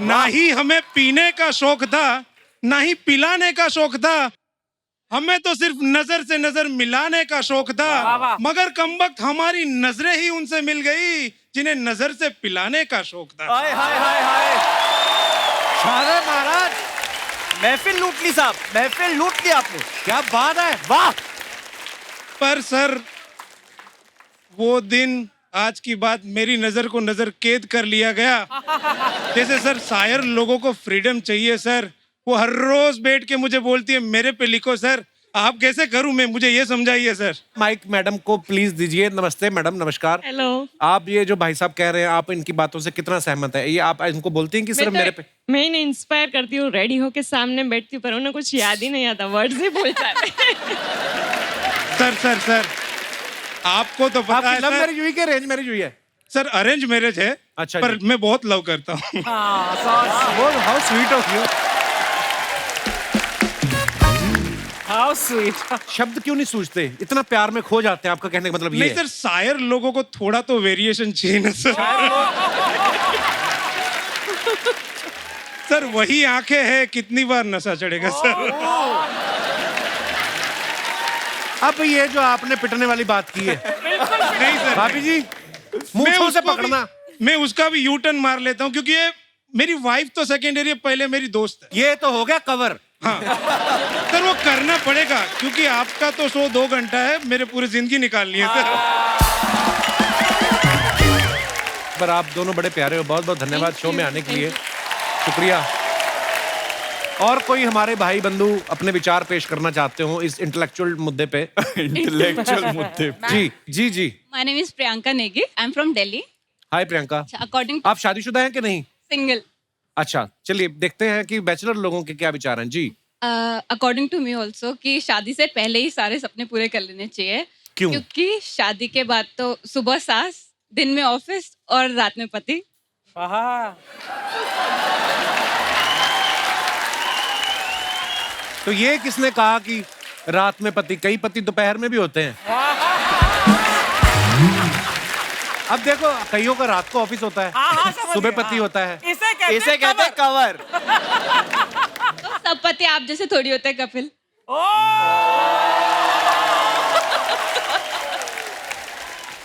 ना ही हमें पीने का शौक था ना ही पिलाने का शौक था. हमें तो सिर्फ नजर से नजर मिलाने का शौक था. मगर कमबख्त हमारी नजरें ही उनसे मिल गई जिन्हें नजर से पिलाने का शौक था. हाय हाय हाय हाय. शायर महाराज, महफिल लूट ली साहब, महफिल लूट ली आपने. क्या बात है. वाह. पर सर वो दिन, आज की बात, मेरी नजर को नजर कैद कर लिया गया. जैसे सर शायर लोगों को फ्रीडम चाहिए सर, वो हर रोज बैठ के मुझे बोलती है मेरे पे लिखो सर. आप कैसे करूं मैं, मुझे ये समझाइए सर. माइक मैडम को प्लीज दीजिए. नमस्ते मैडम. नमस्कार. हेलो. आप ये जो भाई साहब कह रहे हैं, आप इनकी बातों से कितना सहमत है? ये आप इनको बोलती हैं कि सिर्फ मेरे पे? मैं इन्हें इंस्पायर करती हूँ, रेडी होके सामने बैठती हूँ पर उन्हें कुछ याद ही नहीं आता, वर्ड से बोल जाते. सर आपको तो पता है लव सर. मैरिज हुई कि अरेंज मैरिज हुई है? सर अरेंज मैरिज है. अच्छा, पर मैं बहुत लव करता हूँ. How sweet of you. How sweet. शब्द क्यों नहीं सूझते? इतना प्यार में खो जाते हैं, आपका कहने का मतलब ये नहीं है? सर, शायर लोगों को थोड़ा तो वेरिएशन चाहिए ना सर। सर वही आंखें हैं, कितनी बार नशा चढ़ेगा सर। अब ये जो आपने पिटने वाली बात की है, नहीं सर, भाभी जी मुंह से पकड़ना। मैं उसका भी यू टर्न मार लेता हूँ, क्योंकि ये मेरी वाइफ तो सेकेंडरी है, पहले मेरी दोस्त है। ये तो हो गया कवर। हाँ सर, वो करना पड़ेगा, क्योंकि आपका तो शो 2 घंटा है, मेरे पूरी जिंदगी निकालनी है सर। पर आप दोनों बड़े प्यारे हो, बहुत बहुत धन्यवाद शो में आने के लिए, शुक्रिया। और कोई हमारे भाई बंधु अपने विचार पेश करना चाहते हो इस इंटेलेक्चुअल मुद्दे पे? इंटेलेक्चुअल मुद्दे पे। जी जी जी। My name is Priyanka Negi. I'm from Delhi. Hi Priyanka, According आप शादीशुदा हैं कि नहीं? single. अच्छा, चलिए देखते हैं कि बैचलर लोगों के क्या विचार हैं। जी। According to me also कि शादी से पहले ही सारे सपने पूरे कर लेने चाहिए। क्यों? क्योंकि शादी के बाद तो सुबह सास, दिन में ऑफिस और रात में पति। तो ये किसने कहा कि रात में पति? कई पति दोपहर में भी होते हैं। अब देखो, कईयों का रात को ऑफिस होता है, सुबह पति होता है। इसे कहते हैं कवर। तो सब पति आप जैसे थोड़ी होते हैं कपिल।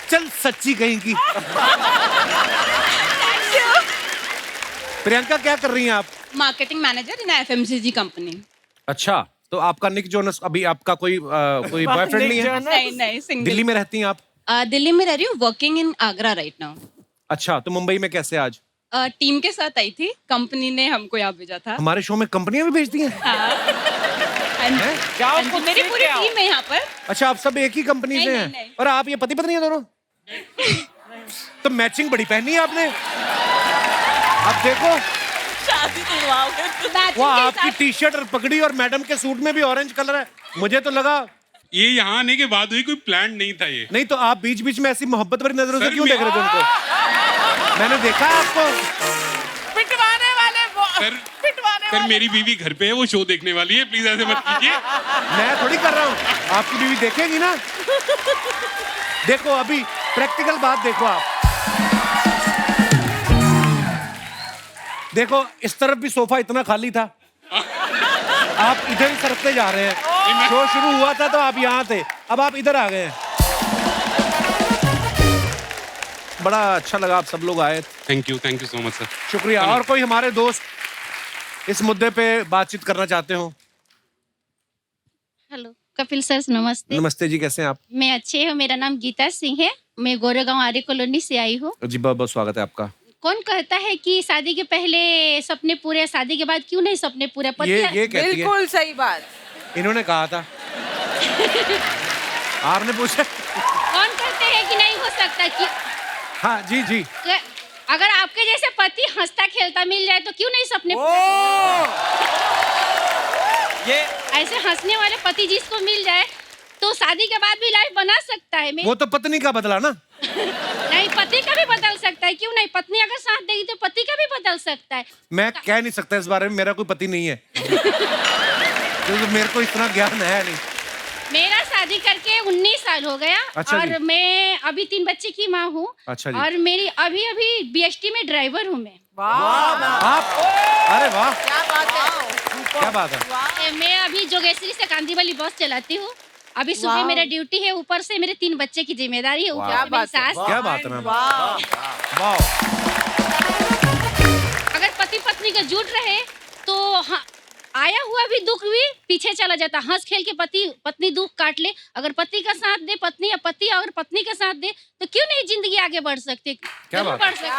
चल सच्ची कहीं की। प्रियंका क्या कर रही हैं आप? मार्केटिंग मैनेजर इन FMCG कंपनी। अच्छा, तो आपका निक जोनस, अभी आपका कोई बॉयफ्रेंड नहीं है? नहीं सिंगल। दिल्ली में रहती हैं आप? दिल्ली में रह रही हूँ, working in Agra right now. अच्छा, तो मुंबई में कैसे आज? टीम के साथ आई थी, कंपनी ने हमको यहाँ भेजा था। हमारे शो में कंपनियां भी भेजती हैं? मेरी पूरी टीम है यहाँ पर। अच्छा, आप सब एक ही कंपनी से हैं? और आप ये पति पत्नी हैं दोनों? तो मैचिंग बड़ी पहनी है आपने। अब देखो, वो आपकी टी शर्ट और पगड़ी और मैडम के सूट में भी ऑरेंज कलर है। मुझे तो लगा ये यहाँ आने के बाद हुई, कोई प्लान नहीं था ये। नहीं, तो आप बीच बीच में ऐसी मोहब्बत भरी नजरों से क्यों देख रहे थे उनको? मैंने देखा आपको। पिटवाने वाले सर मेरी बीवी घर पे है, वो शो देखने वाली है, प्लीज ऐसे मत कीजिए। मैं थोड़ी कर रहा हूँ, आपकी बीवी देखेगी ना। देखो, अभी प्रैक्टिकल बात देखो आप। देखो, इस तरफ भी सोफा इतना खाली था, आप इधर ही सरकते जा रहे हैं। शो शुरू हुआ था तो आप यहाँ थे, अब आप इधर आ गए हैं। बड़ा अच्छा लगा आप सब लोग आए। Thank you so much sir. शुक्रिया। और कोई हमारे दोस्त इस मुद्दे पे बातचीत करना चाहते हो? हेलो कपिल सर, नमस्ते। नमस्ते जी, कैसे हैं आप? मैं अच्छे हूँ, मेरा नाम गीता सिंह है, मैं गोरेगांव आर्य कॉलोनी से आई हूँ। जी, बहुत बहुत स्वागत है आपका। कौन कहता है कि शादी के पहले सपने पूरे, शादी के बाद क्यों नहीं सपने पूरे? ये कहती है। बिल्कुल सही बात। इन्होंने कहा था। आपने पूछा। कौन कहते हैं कि नहीं हो सकता कि? हाँ जी जी। अगर आपके जैसे पति हंसता खेलता मिल जाए तो क्यों नहीं सपने? ये ऐसे हंसने वाले पति जिसको मिल जाए तो शादी के बाद भी लाइफ बना सकता है। वो तो पत्नी का बदला ना। नहीं, पति का भी बदल सकता है, क्यों नहीं? पत्नी अगर साथ देगी तो पति का भी बदल सकता है। मैं कह नहीं सकता इस बारे में, मेरा कोई पति नहीं है। क्योंकि मेरे को इतना ज्ञान है नहीं। मेरा शादी करके 19 साल हो गया। अच्छा और जी। मैं अभी 3 बच्चे की माँ हूँ। अच्छा जी। और मेरी अभी BST में ड्राइवर हूँ मैं। आप? अरे वाह, क्या बात है, क्या बात है। मैं अभी जोगेश्वरी से कांदीवली बस चलाती हूँ। अभी सुबह मेरा ड्यूटी है, ऊपर से मेरे 3 बच्चे की जिम्मेदारी है, ऊपर से मेरी सास। क्या बात है मैम, वाह। अगर पति पत्नी का जुट रहे तो हाँ, आया हुआ भी दुख भी पीछे चला जाता। हंस खेल के पत्नी दुख काट ले। अगर पति का साथ दे पत्नी, या पति अगर पत्नी का साथ दे तो क्यों नहीं जिंदगी आगे बढ़ सकती? क्या बात है।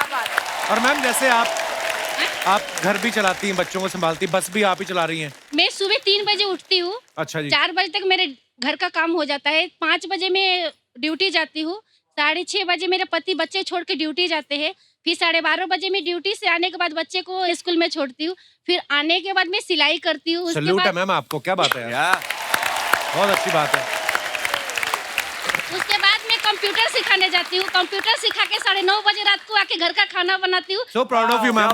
और मैम, जैसे आप घर भी चलाती हैं, बच्चों को संभालती, बस भी आप ही चला रही हैं? मैं सुबह 3 बजे उठती हूँ। अच्छा जी। 4 बजे तक मेरे घर का काम हो जाता है। 5 बजे मैं ड्यूटी जाती हूँ। 6:30 बजे मेरे पति बच्चे छोड़ के ड्यूटी जाते हैं। फिर 12:30 बजे मैं ड्यूटी से आने के बाद बच्चे को स्कूल में छोड़ती हूँ। फिर आने के बाद मैं सिलाई करती हूँ। सैल्यूट है मैम आपको, क्या बात है यार, बहुत अच्छी बात है। उसके बाद मैं कंप्यूटर सिखाने जाती हूँ। कंप्यूटर सिखा के 9:30 बजे रात को आके घर का खाना बनाती हूँ। So proud of you ma'am.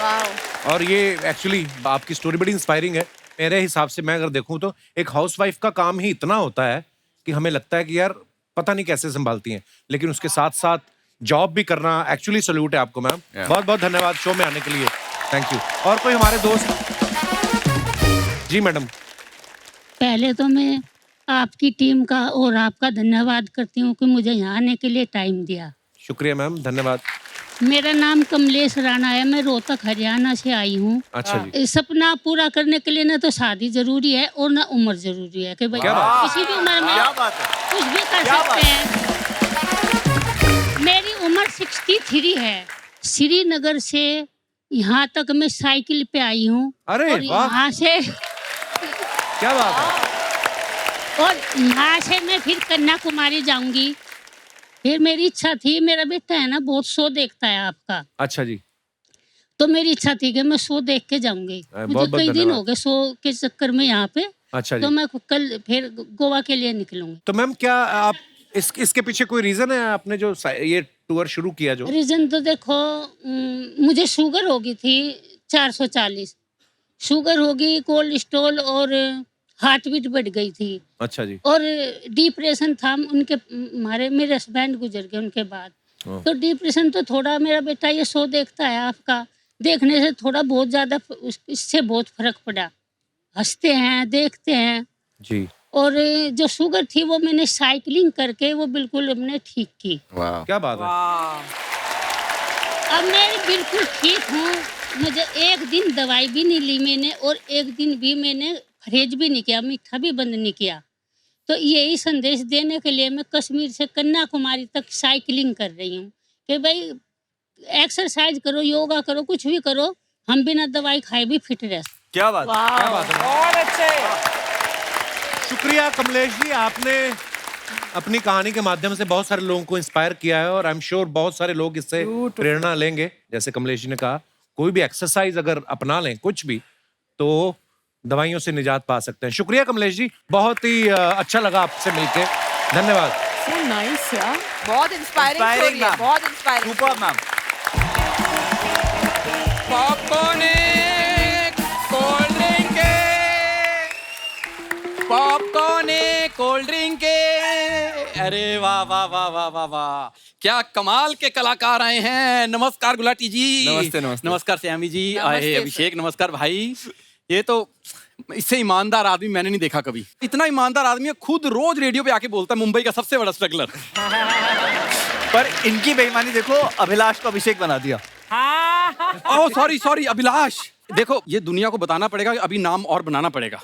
Wow. और ये एक्चुअली आपकी स्टोरी बड़ी इंस्पायरिंग है। मेरे हिसाब से मैं अगर देखूं तो एक हाउसवाइफ का काम ही इतना होता है कि हमें लगता है कि यार पता नहीं कैसे संभालती हैं, लेकिन उसके साथ साथ जॉब भी करना एक्चुअली सल्यूट है आपको मैम। बहुत बहुत धन्यवाद शो में आने के लिए, थैंक यू। और कोई हमारे दोस्त? जी मैडम। पहले तो मैं आपकी टीम का और आपका धन्यवाद करती हूँ कि मुझे यहाँ आने के लिए टाइम दिया। शुक्रिया मैम, धन्यवाद। मेरा नाम कमलेश राणा है, मैं रोहतक हरियाणा से आई हूँ। अच्छा जी। सपना पूरा करने के लिए ना तो शादी जरूरी है और ना उम्र जरूरी है कि भाई किसी भी उम्र में कुछ भी कर सकते हैं। मेरी उम्र 63 है। श्रीनगर से यहाँ तक मैं साइकिल पे आई हूँ। अरे और यहाँ से क्या बात है। और यहाँ से मैं फिर कन्याकुमारी जाऊंगी। फिर मेरी इच्छा थी, मेरा बेटा है ना बहुत शो देखता है आपका, अच्छा जी। तो मेरी इच्छा थी कि मैं शो देख के जाऊंगी। मुझे कई दिन हो गए शो के चक्कर में यहाँ पे। अच्छा जी। तो मैं कल फिर गोवा के लिए निकलूंगी। तो मैम क्या आप इसके पीछे कोई रीजन है आपने जो ये टूर शुरू किया? जो रीजन तो देखो, मुझे शुगर हो गई थी 440, शुगर होगी, कोलेस्ट्रॉल और हार्ट बीट बढ़ गई थी। अच्छा जी। और डिप्रेशन था उनके, मेरे हस्बैंड गुजर गए उनके बाद। तो डिप्रेशन तो थोड़ा, मेरा बेटा ये शो देखता है आपका, देखने से थोड़ा बहुत ज्यादा इससे बहुत फर्क पड़ा। हंसते हैं, देखते हैं जी। और जो शुगर थी वो मैंने साइकिलिंग करके वो बिल्कुल हमने ठीक की। वाह क्या बात है। अब मैं बिल्कुल ठीक हूँ। मुझे एक दिन दवाई भी नहीं ली मैंने और एक दिन भी मैंने परहेज भी नहीं किया, मीठा भी बंद नहीं किया। तो यही संदेश देने के लिए मैं कश्मीर से कन्याकुमारी तक साइकिलिंग कर रही हूँ कि भाई एक्सरसाइज करो, योगा करो, कुछ भी करो, हम बिना दवाई खाए भी फिट रह। क्या बात, क्या बात है। बहुत अच्छे। शुक्रिया कमलेश जी, आपने अपनी कहानी के माध्यम से बहुत सारे लोगों को इंस्पायर किया है और आई एम श्योर बहुत सारे लोग इससे प्रेरणा लेंगे। जैसे कमलेश जी ने कहा, कोई भी एक्सरसाइज अगर अपना लें कुछ भी तो दवाइयों से निजात पा सकते हैं। शुक्रिया कमलेश जी, बहुत ही अच्छा लगा आपसे मिलके, धन्यवाद। So nice, यार। बहुत इंस्पायरिंग स्टोरी है, बहुत inspiring. Super ma'am. Popcorn cold drink popcorn cold drink. अरे वाह वाह वाह वाह वाह वाह, क्या कमाल के कलाकार आए हैं। नमस्कार गुलाटी जी। नमस्ते नमस्ते। नमस्कार श्यामी जी। आए अभिषेक, नमस्कार भाई। ये तो इससे ईमानदार आदमी मैंने नहीं देखा कभी। इतना ईमानदार आदमी है, खुद रोज रेडियो पे आके बोलता है मुंबई का सबसे बड़ा स्ट्रगलर। पर इनकी बेईमानी देखो, अभिलाष को अभिषेक बना दिया। Oh sorry sorry Abhilash. देखो ये दुनिया को बताना पड़ेगा कि अभी नाम और बनाना पड़ेगा।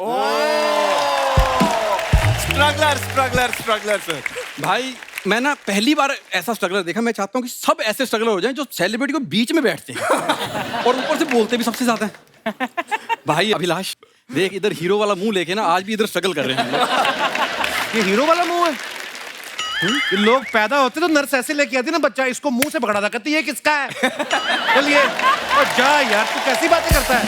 Struggler struggler struggler sir. भाई मैं ना पहली बार ऐसा स्ट्रगलर देखा। मैं चाहता हूँ कि सब ऐसे स्ट्रगलर हो जाएं जो सेलिब्रिटी को बीच में बैठते हैं और ऊपर से बोलते भी सबसे ज्यादा हैं। भाई अभिलाष देख, इधर हीरो वाला मुंह लेके ना आज भी इधर स्ट्रगल कर रहे हैं हम लोग। ये हीरो वाला मुंह है। ये लोग पैदा होते तो नर्स ऐसे लेके आती ना बच्चा, इसको मुंह से पकड़ा था, कहती ये किसका है। चलिए और जा यार, तू कैसी बातें करता है।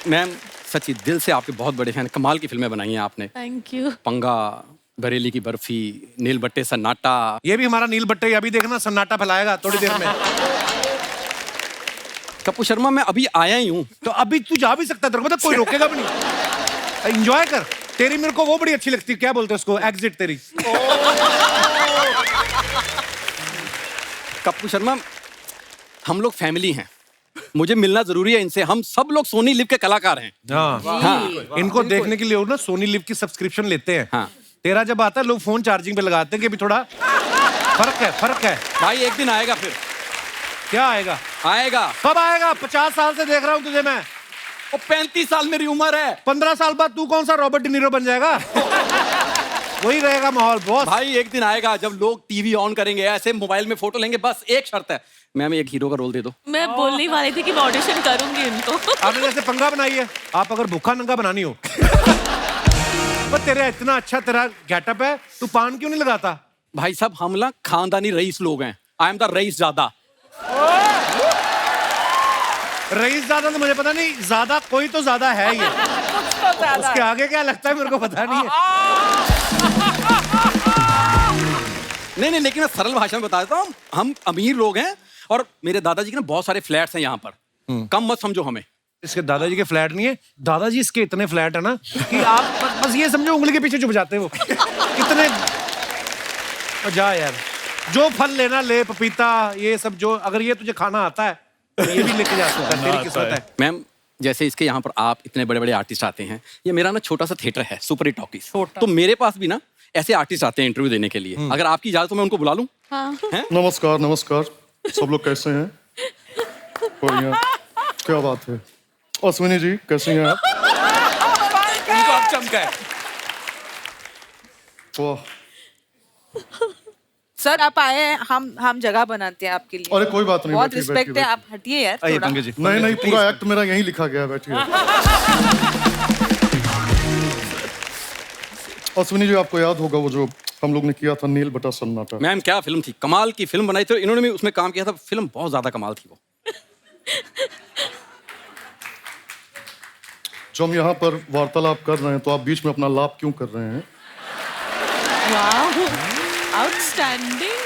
मैम सच्ची दिल से आपके बहुत बड़े फैन। कमाल की फिल्में बनाई हैं आपने। Thank you. पंगा, बरेली की बर्फी, नील बट्टे, सन्नाटा। ये भी हमारा नील बट्टे अभी देखना सन्नाटा फैलाएगा थोड़ी देर में। कपूर शर्मा मैं अभी आया ही हूँ। तो अभी तू जा भी सकता है, तेरे को कोई रोकेगा भी नहीं। एंजॉय कर। तेरी मेरे को वो बड़ी अच्छी लगती है, क्या बोलते हैं उसको, एग्जिट तेरी। कपूर शर्मा हम लोग फैमिली हैं, मुझे मिलना जरूरी है इनसे। हम सब लोग सोनी लिव के कलाकार हैं। हाँ। इनको देखने के लिए ना सोनी लिव की सब्सक्रिप्शन लेते हैं। हाँ। तेरा जब आता है लोग फोन चार्जिंग पे लगाते हैं कि अभी थोड़ा फर्क है। भाई एक दिन आएगा फिर। क्या आएगा? आएगा। कब आएगा? 50 साल से देख रहा हूँ तुझे मैं। वो 35 साल मेरी उम्र है। 15 साल बाद तू कौन सा रॉबर्ट डिनीरो बन जाएगा? वही रहेगा माहौल बॉस। भाई एक दिन आएगा जब लोग टीवी ऑन करेंगे, ऐसे मोबाइल में फोटो लेंगे। बस एक शर्त है, मैम एक हीरो का रोल दे दो। मैं बोलने वाली थी कि मैं ऑडिशन करूंगी इनको। आपने जैसे पंगा बनाई है, आप अगर भूखा नंगा बनानी हो। पर तेरा इतना अच्छा तेरा गेटअप है, तू पान क्यों नहीं लगाता? भाई साहब हम ना खानदानी रईस लोग हैं। आई एम द रईस ज्यादा। रईस ज्यादा तो मुझे पता नहीं, ज्यादा कोई तो ज्यादा है ये। उसके आगे क्या लगता है मेरे को पता नहीं है। नहीं लेकिन मैं सरल भाषा में बता देता हूँ, हम अमीर लोग हैं और मेरे दादाजी के ना बहुत सारे फ्लैट्स हैं यहाँ पर, कम मत समझो हमें। इसके दादाजी के फ्लैट नहीं है, दादाजी इसके इतने फ्लैट है ना कि आप बस ये समझो उंगली के पीछे छुप जाते हैं वो कितने। जा यार, जो फल लेना ले, पपीता ये सब, जो अगर ये तुझे खाना आता है तो ये भी लेके जा सकता है, तेरी किस्मत है। मैम जैसे इसके यहाँ पर आप इतने बड़े बड़े आर्टिस्ट आते हैं, ये मेरा ना छोटा सा थिएटर है, सुपर हिट टॉकीज, तो मेरे पास भी ना ऐसे आर्टिस्ट आते हैं इंटरव्यू देने के लिए। अगर आपकी इजाजत तो मैं उनको बुला लूं। नमस्कार नमस्कार, सब लोग कैसे हैं? बढ़िया, क्या बात है। अश्विनी जी कैसे हैं आप? उनको आप चमका है। वाह सर आप आए हैं, हम जगह बनाते हैं आपके लिए। अरे कोई बात नहीं, बहुत बैठिए, रिस्पेक्ट बैठिए, है, आप हटिए यार आइए थोड़ा। पंकज जी। नहीं, पूरा एक्ट मेरा यहीं लिखा गया है, बैठिए। अश्विनी जी आपको याद होगा वो जो हम लोग ने किया था नील बटा सन्नाटा। मैम क्या फिल्म थी, कमाल की फिल्म बनाई थी, इन्होंने भी उसमें काम किया था, फिल्म बहुत ज्यादा कमाल थी वो। जो हम यहाँ पर वार्तालाप कर रहे हैं तो आप बीच में अपना लाभ क्यों कर रहे हैं? आउटस्टैंडिंग।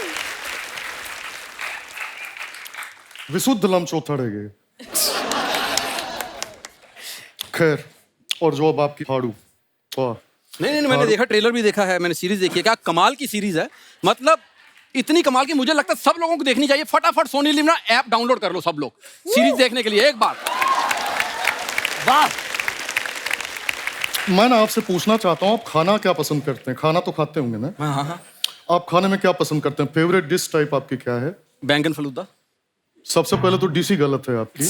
विशुद्ध लमचोथड़ेगे। खैर, और जो अब आपकी फाड़ू। वाह, नहीं मैंने देखा, ट्रेलर भी देखा है, मैंने सीरीज देखी है, क्या कमाल की सीरीज है। मतलब इतनी कमाल की, मुझे लगता है सब लोगों को देखनी चाहिए। फटाफट सोनी लिव ना ऐप डाउनलोड कर लो सब लोग, सीरीज देखने के लिए एक बार। वाह। मैं ना आपसे पूछना चाहता हूँ, आप खाना क्या पसंद करते हैं? खाना तो खाते होंगे ना? हाँ। आप खाने में क्या पसंद करते हैं? फेवरेट डिश टाइप आपकी क्या है? बैंगन फलूदा। सबसे पहले तो डिश ही गलत है आपकी।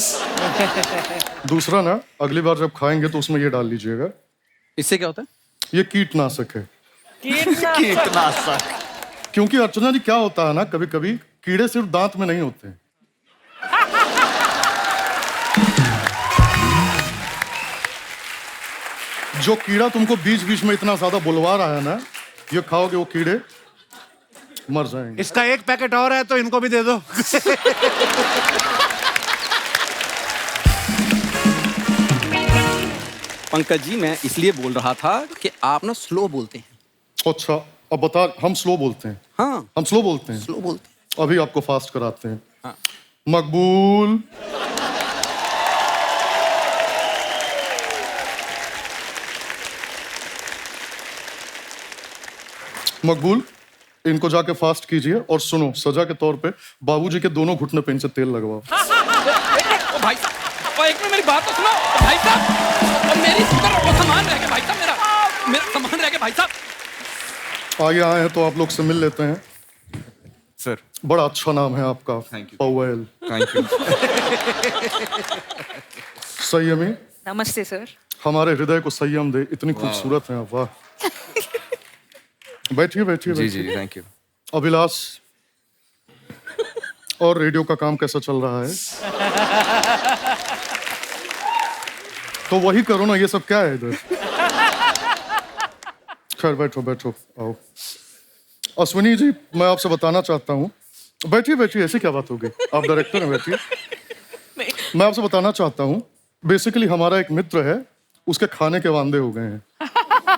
दूसरा ना, अगली बार जब खाएंगे तो उसमें ये डाल लीजिएगा। इससे क्या होता है? ये कीटनाशक है। कीटनाशक। क्योंकि अर्चना जी क्या होता है ना, कभी कभी कीड़े सिर्फ दांत में नहीं होते हैं। जो कीड़ा तुमको बीच बीच में इतना ज्यादा बुलवा रहा है ना, ये खाओगे वो कीड़े मर जाएंगे। इसका एक पैकेट और है तो इनको भी दे दो। पंकज जी मैं इसलिए बोल रहा था कि आप ना स्लो बोलते हैं। अच्छा, अब बता, हम स्लो बोलते हैं? हाँ हम स्लो बोलते हैं। स्लो बोलते हैं। अभी आपको फास्ट कराते हैं। हाँ। मकबूल। मकबूल, इनको जाके फास्ट कीजिए और सुनो, सजा के तौर पे बाबूजी के दोनों घुटने पे इनसे तेल लगवाओ। भाई साहब, एक मिनट मेरी बात तो सुनो भाई साहब, और मेरी वो सामान रह गया भाई साहब, मेरा सामान रह गया भाई साहब। आगे आए हैं तो आप लोग से मिल लेते हैं। सर बड़ा अच्छा नाम है आपका। Thank you. Pavel. Thank you. संयमी। नमस्ते सर। हमारे हृदय को संयम दे, इतनी खूबसूरत हैं आप। वाह। बैठिए बैठिए जी बैठिए। Thank you. अभिलाष, और रेडियो का काम कैसा चल रहा है? तो वही करो ना, ये सब क्या है इधर? खैर बैठो बैठो, आओ। अश्विनी जी, मैं आपसे बताना चाहता हूँ। बैठिए बैठिए, ऐसी क्या बात होगी, आप डायरेक्टर हैं, बैठिए। मैं आपसे बताना चाहता हूँ, बेसिकली हमारा एक मित्र है, उसके खाने के वांदे हो गए हैं।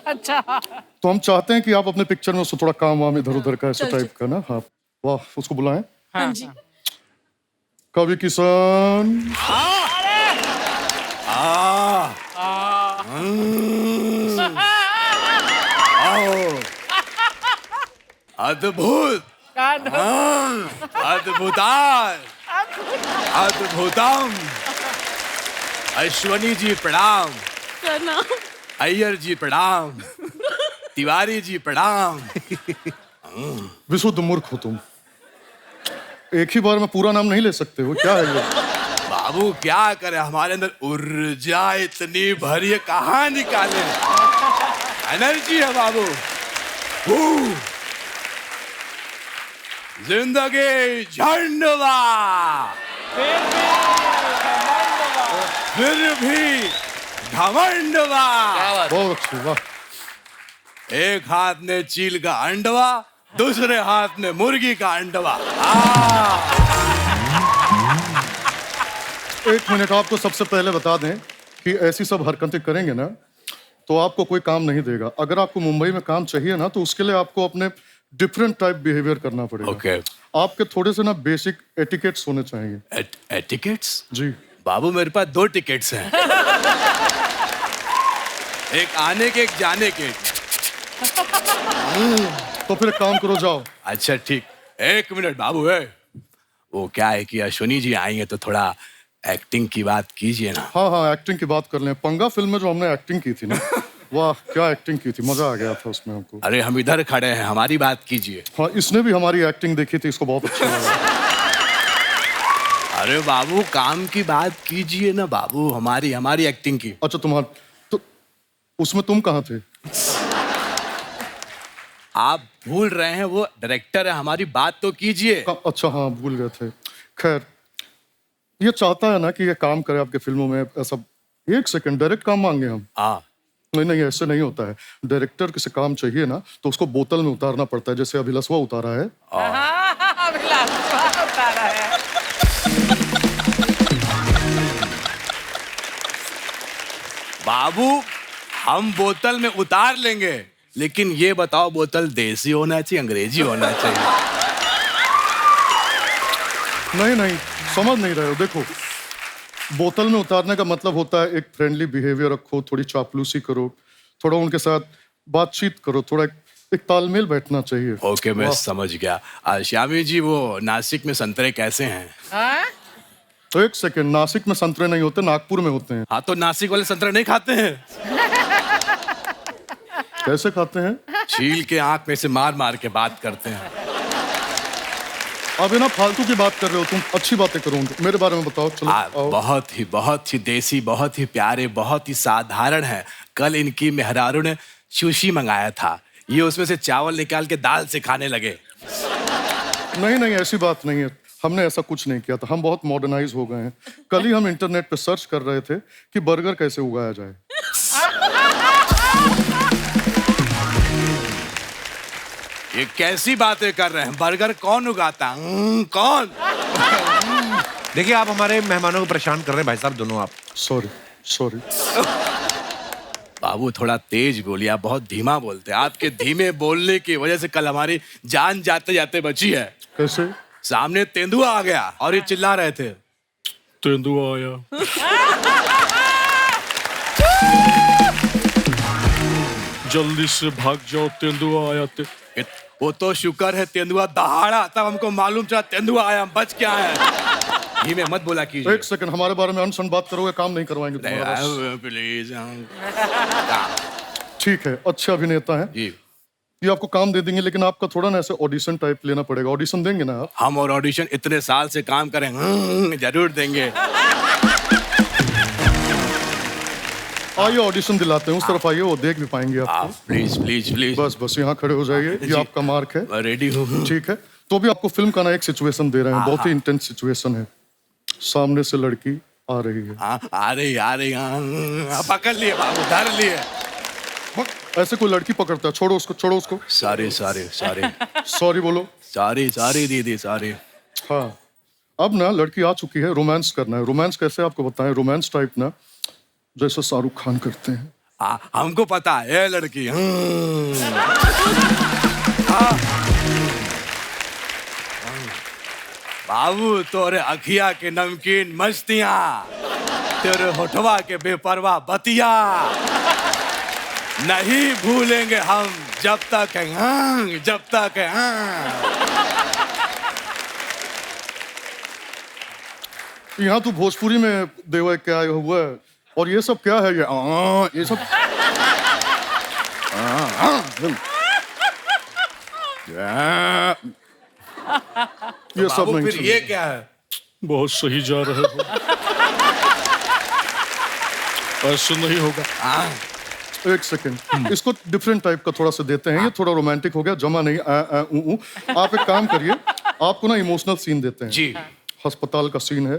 अच्छा। तो हम चाहते हैं कि आप अपने पिक्चर में उसको थोड़ा काम वाम इधर उधर का ऐसा टाइप का ना। हाँ वाह, उसको बुलाएं। हाँ जी। कवि किसान। अद्भुत। अद्भुतार। अद्भुतम। अश्वनी जी प्रणाम। अय्यर जी प्रणाम। तिवारी जी प्रणाम। विशुद्ध मूर्ख हो तुम, एक ही बार में पूरा नाम नहीं ले सकते हो, क्या है ये? बाबू क्या करे, हमारे अंदर ऊर्जा इतनी भरी है, कहाँ निकाले? एनर्जी है बाबू। जिंदगी झंडवा, फिर भी घमंडवा। बहुत अच्छी, वाह। एक हाथ में चील का अंडवा, दूसरे हाथ में मुर्गी का अंडवा। एक मिनट, आपको सबसे पहले बता दें कि ऐसी सब हरकतें करेंगे ना तो आपको कोई काम नहीं देगा। अगर आपको मुंबई में काम चाहिए ना तो उसके लिए आपको अपने डिफरेंट टाइप बिहेवियर करना पड़ेगा। ओके। आपके थोड़े से ना बेसिक एटिकेट्स होने चाहिए। एटिकेट्स? जी बाबू मेरे पास 2 टिकट्स हैं। एक आने के, एक जाने के। तो फिर एक काम करो, जाओ। अच्छा ठीक, 1 मिनट बाबू है। वो क्या है कि अश्विनी जी आई हैं तो थोड़ा एक्टिंग की बात कीजिए ना। हाँ हाँ, एक्टिंग की बात कर लें। पंगा फिल्म में जो हमने एक्टिंग की थी ना, वाह क्या एक्टिंग की थी, मजा आ गया था उसमें हमको। अरे हम इधर खड़े हैं, हमारी बात कीजिए। हाँ, इसने भी हमारी एक्टिंग देखी थी, इसको बहुत अच्छा लगा। अरे बाबू काम की बात कीजिए ना बाबू, हमारी एक्टिंग की। अच्छा तुम्हारा तो उसमें तुम कहाँ थे? आप भूल रहे हैं, वो डायरेक्टर है, हमारी बात तो कीजिए। अच्छा हाँ, भूल गए थे। खैर, ये चाहता है ना कि ये काम करे आपके फिल्मों में। ऐसा 1 सेकंड, डायरेक्ट काम मांगे हम? हाँ। नहीं, ऐसे नहीं होता है। डायरेक्टर किसी काम चाहिए ना तो उसको बोतल में उतारना पड़ता है, जैसे अभिलाषवा उतारा है। अभिलाषवा उतारा है। बाबू हम बोतल में उतार लेंगे, लेकिन ये बताओ बोतल देसी होना चाहिए, अंग्रेजी होना चाहिए? नहीं, समझ नहीं रहे हो। देखो, बोतल में उतारने का मतलब होता है एक फ्रेंडली बिहेवियर रखो, थोड़ी चापलूसी करो, थोड़ा उनके साथ बातचीत करो, थोड़ा एक तालमेल बैठना चाहिए। ओके, मैं समझ गया। श्यामी जी, वो नासिक में संतरे कैसे हैं? तो 1 सेकंड, नासिक में संतरे नहीं होते, नागपुर में होते हैं। हाँ, तो नासिक वाले संतरे नहीं खाते हैं? कैसे खाते हैं? छील के आंख में से मार मार के बात करते हैं। अब ना फालतू की बात कर रहे हो तुम, अच्छी बातें करो, मेरे बारे में बताओ। चलो आओ। बहुत ही देसी, बहुत ही प्यारे, बहुत ही साधारण है। कल इनकी मेहरारू ने सुशी मंगाया था, ये उसमें से चावल निकाल के दाल से खाने लगे। नहीं, ऐसी बात नहीं है, हमने ऐसा कुछ नहीं किया था। हम बहुत मॉडर्नाइज हो गए हैं। कल ही हम इंटरनेट पे सर्च कर रहे थे कि बर्गर कैसे उगाया जाए। ये कैसी बातें कर रहे हैं? बर्गर कौन उगाता? कौन? देखिए, आप हमारे मेहमानों को परेशान कर रहे हैं भाई साहब, दोनों आप। सॉरी। बाबू थोड़ा तेज बोलिए, आप बहुत धीमा बोलते हैं। आपके धीमे बोलने की वजह से कल हमारी जान जाते जाते बची है। कैसे? सामने तेंदुआ आ गया और ये चिल्ला रहे थे, तेंदुआ आया। जल्दी से भाग जाओ, तेंदुआ आया। वो तो शुक्र है तेंदुआ दहाड़ा, तब हमको मालूम चला तेंदुआ आया, हम बच क्या है। धीमे मत बोला कीजिए। 1 सेकंड, हमारे बारे में अनसन बात करोगे, काम नहीं करवाएंगे तुम्हारा। प्लीज। ठीक है, अच्छे अभिनेता हैं, ये आपको काम दे देंगे, लेकिन आपका थोड़ा ना ऐसे ऑडिशन टाइप लेना पड़ेगा। ऑडिशन देंगे ना आप? हम और ऑडिशन इतने साल से काम करें, जरूर देंगे। आइए ऑडिशन दिलाते हैं, उस तरफ आइए, वो देख भी पाएंगे आपको। प्लीज। बस यहाँ खड़े हो जाइए, ये आपका मार्क है। रेडी हूँ। ठीक है, तो भी आपको फिल्म का ना एक सिचुएशन दे रहे हैं, बहुत ही इंटेंस सिचुएशन है। सामने से लड़की आ रही है। आ रही। पकड़ लिए बाबू, धर लिए। ऐसे कोई लड़की पकड़ता है? छोड़ो उसको। सॉरी। सॉरी बोलो। सॉरी दीदी, सॉरी। हाँ, अब ना लड़की आ चुकी है, रोमांस करना है। रोमांस कैसे आपको बताएं? रोमांस टाइप ना जैसे शाहरुख खान करते हैं। हमको पता है, ये लड़की। बाबू तोरे अखिया के नमकीन मस्तियां, तेरे होठवा के बेपरवाह बतिया नहीं भूलेंगे हम, जब तक यहाँ तू भोजपुरी में देवा क्या हुआ है, और ये सब क्या है? ये सब ये सब नहीं। फिर ये क्या है? बहुत सही जा रहे हो, ऐसे नहीं होगा। 1 सेकंड, इसको डिफरेंट टाइप का थोड़ा सा देते हैं। ये थोड़ा रोमांटिक हो गया, जमा नहीं। आप एक काम करिए, आपको ना इमोशनल सीन देते हैं। जी। अस्पताल का सीन है,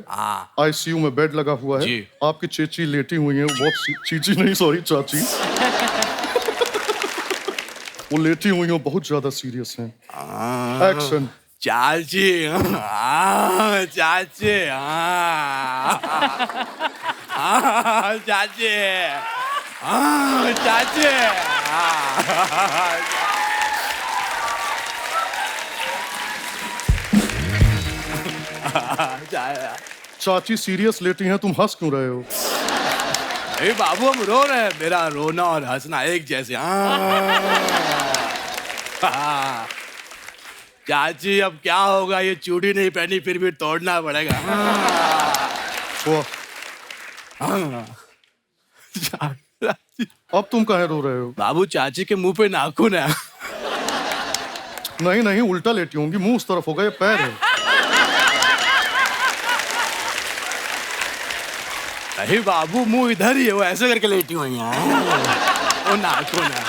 आईसीयू में बेड लगा हुआ है, आपकी चेची लेटी हुई है, बहुत चीची नहीं, सॉरी चाची, वो लेटी हुई है, बहुत ज्यादा सीरियस हैं। एक्शन। चाची, चाची, चाची, चाची सीरियस लेटी हैं, तुम हंस क्यों रहे हो? अरे बाबू हम रो रहे हैं, मेरा रोना और हंसना एक जैसे। चाची अब क्या होगा, ये चूड़ी नहीं पहनी फिर भी तोड़ना पड़ेगा। अब तुम काहे रो रहे हो? बाबू चाची के मुंह पे नाखून है। नहीं नहीं, उल्टा लेटी होंगी, मुंह उस तरफ होगा, ये पैर है। नहीं बाबू मुंह इधर ही है, वो ऐसे करके लेटी हुई है। वो नाखून है।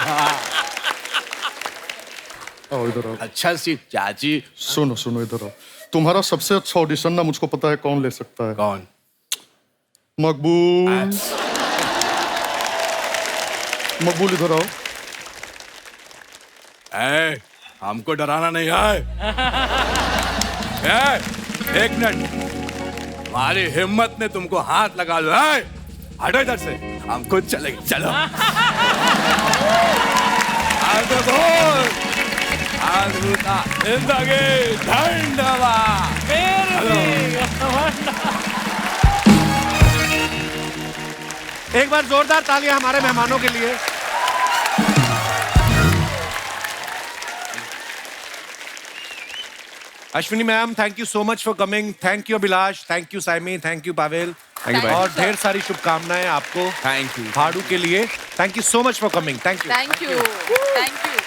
आओ इधर आओ। अच्छा सी चाची। सुनो सुनो इधर आओ। तुम्हारा सबसे अच्छा ऑडिशन ना मुझको पता है कौन ले सकता है। कौन? मकबूल। मकबूल इधर आओ। हमको डराना नहीं है। एक मिनट, हमारी हिम्मत ने तुमको हाथ लगा लो। हटो इधर से, हम खुद चलेंगे। चलो। जिंदगी धन्यवाद। एक बार जोरदार तालियां हमारे मेहमानों के लिए। Ashwini ma'am, thank you so much for coming. Thank you Abhilash, thank you Saimi, thank you Pavel, और ढेर सारी शुभकामनाएं आपको। थैंक यू भाड़ू के लिए। Thank you so much for coming. Thank you. Thank you, thank you.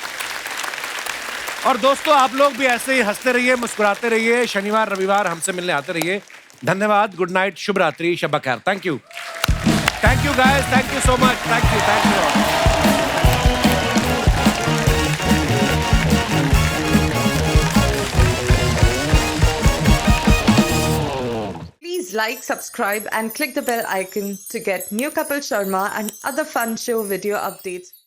और दोस्तों, आप लोग भी ऐसे ही हंसते रहिए, मुस्कुराते रहिए, शनिवार रविवार हमसे मिलने आते रहिए। धन्यवाद, गुड नाइट, शुभ रात्रि, शब खैर। Thank you guys, thank you so much, thank you. Please like, subscribe and click the bell icon to get new Kapil Sharma and other fun show video updates.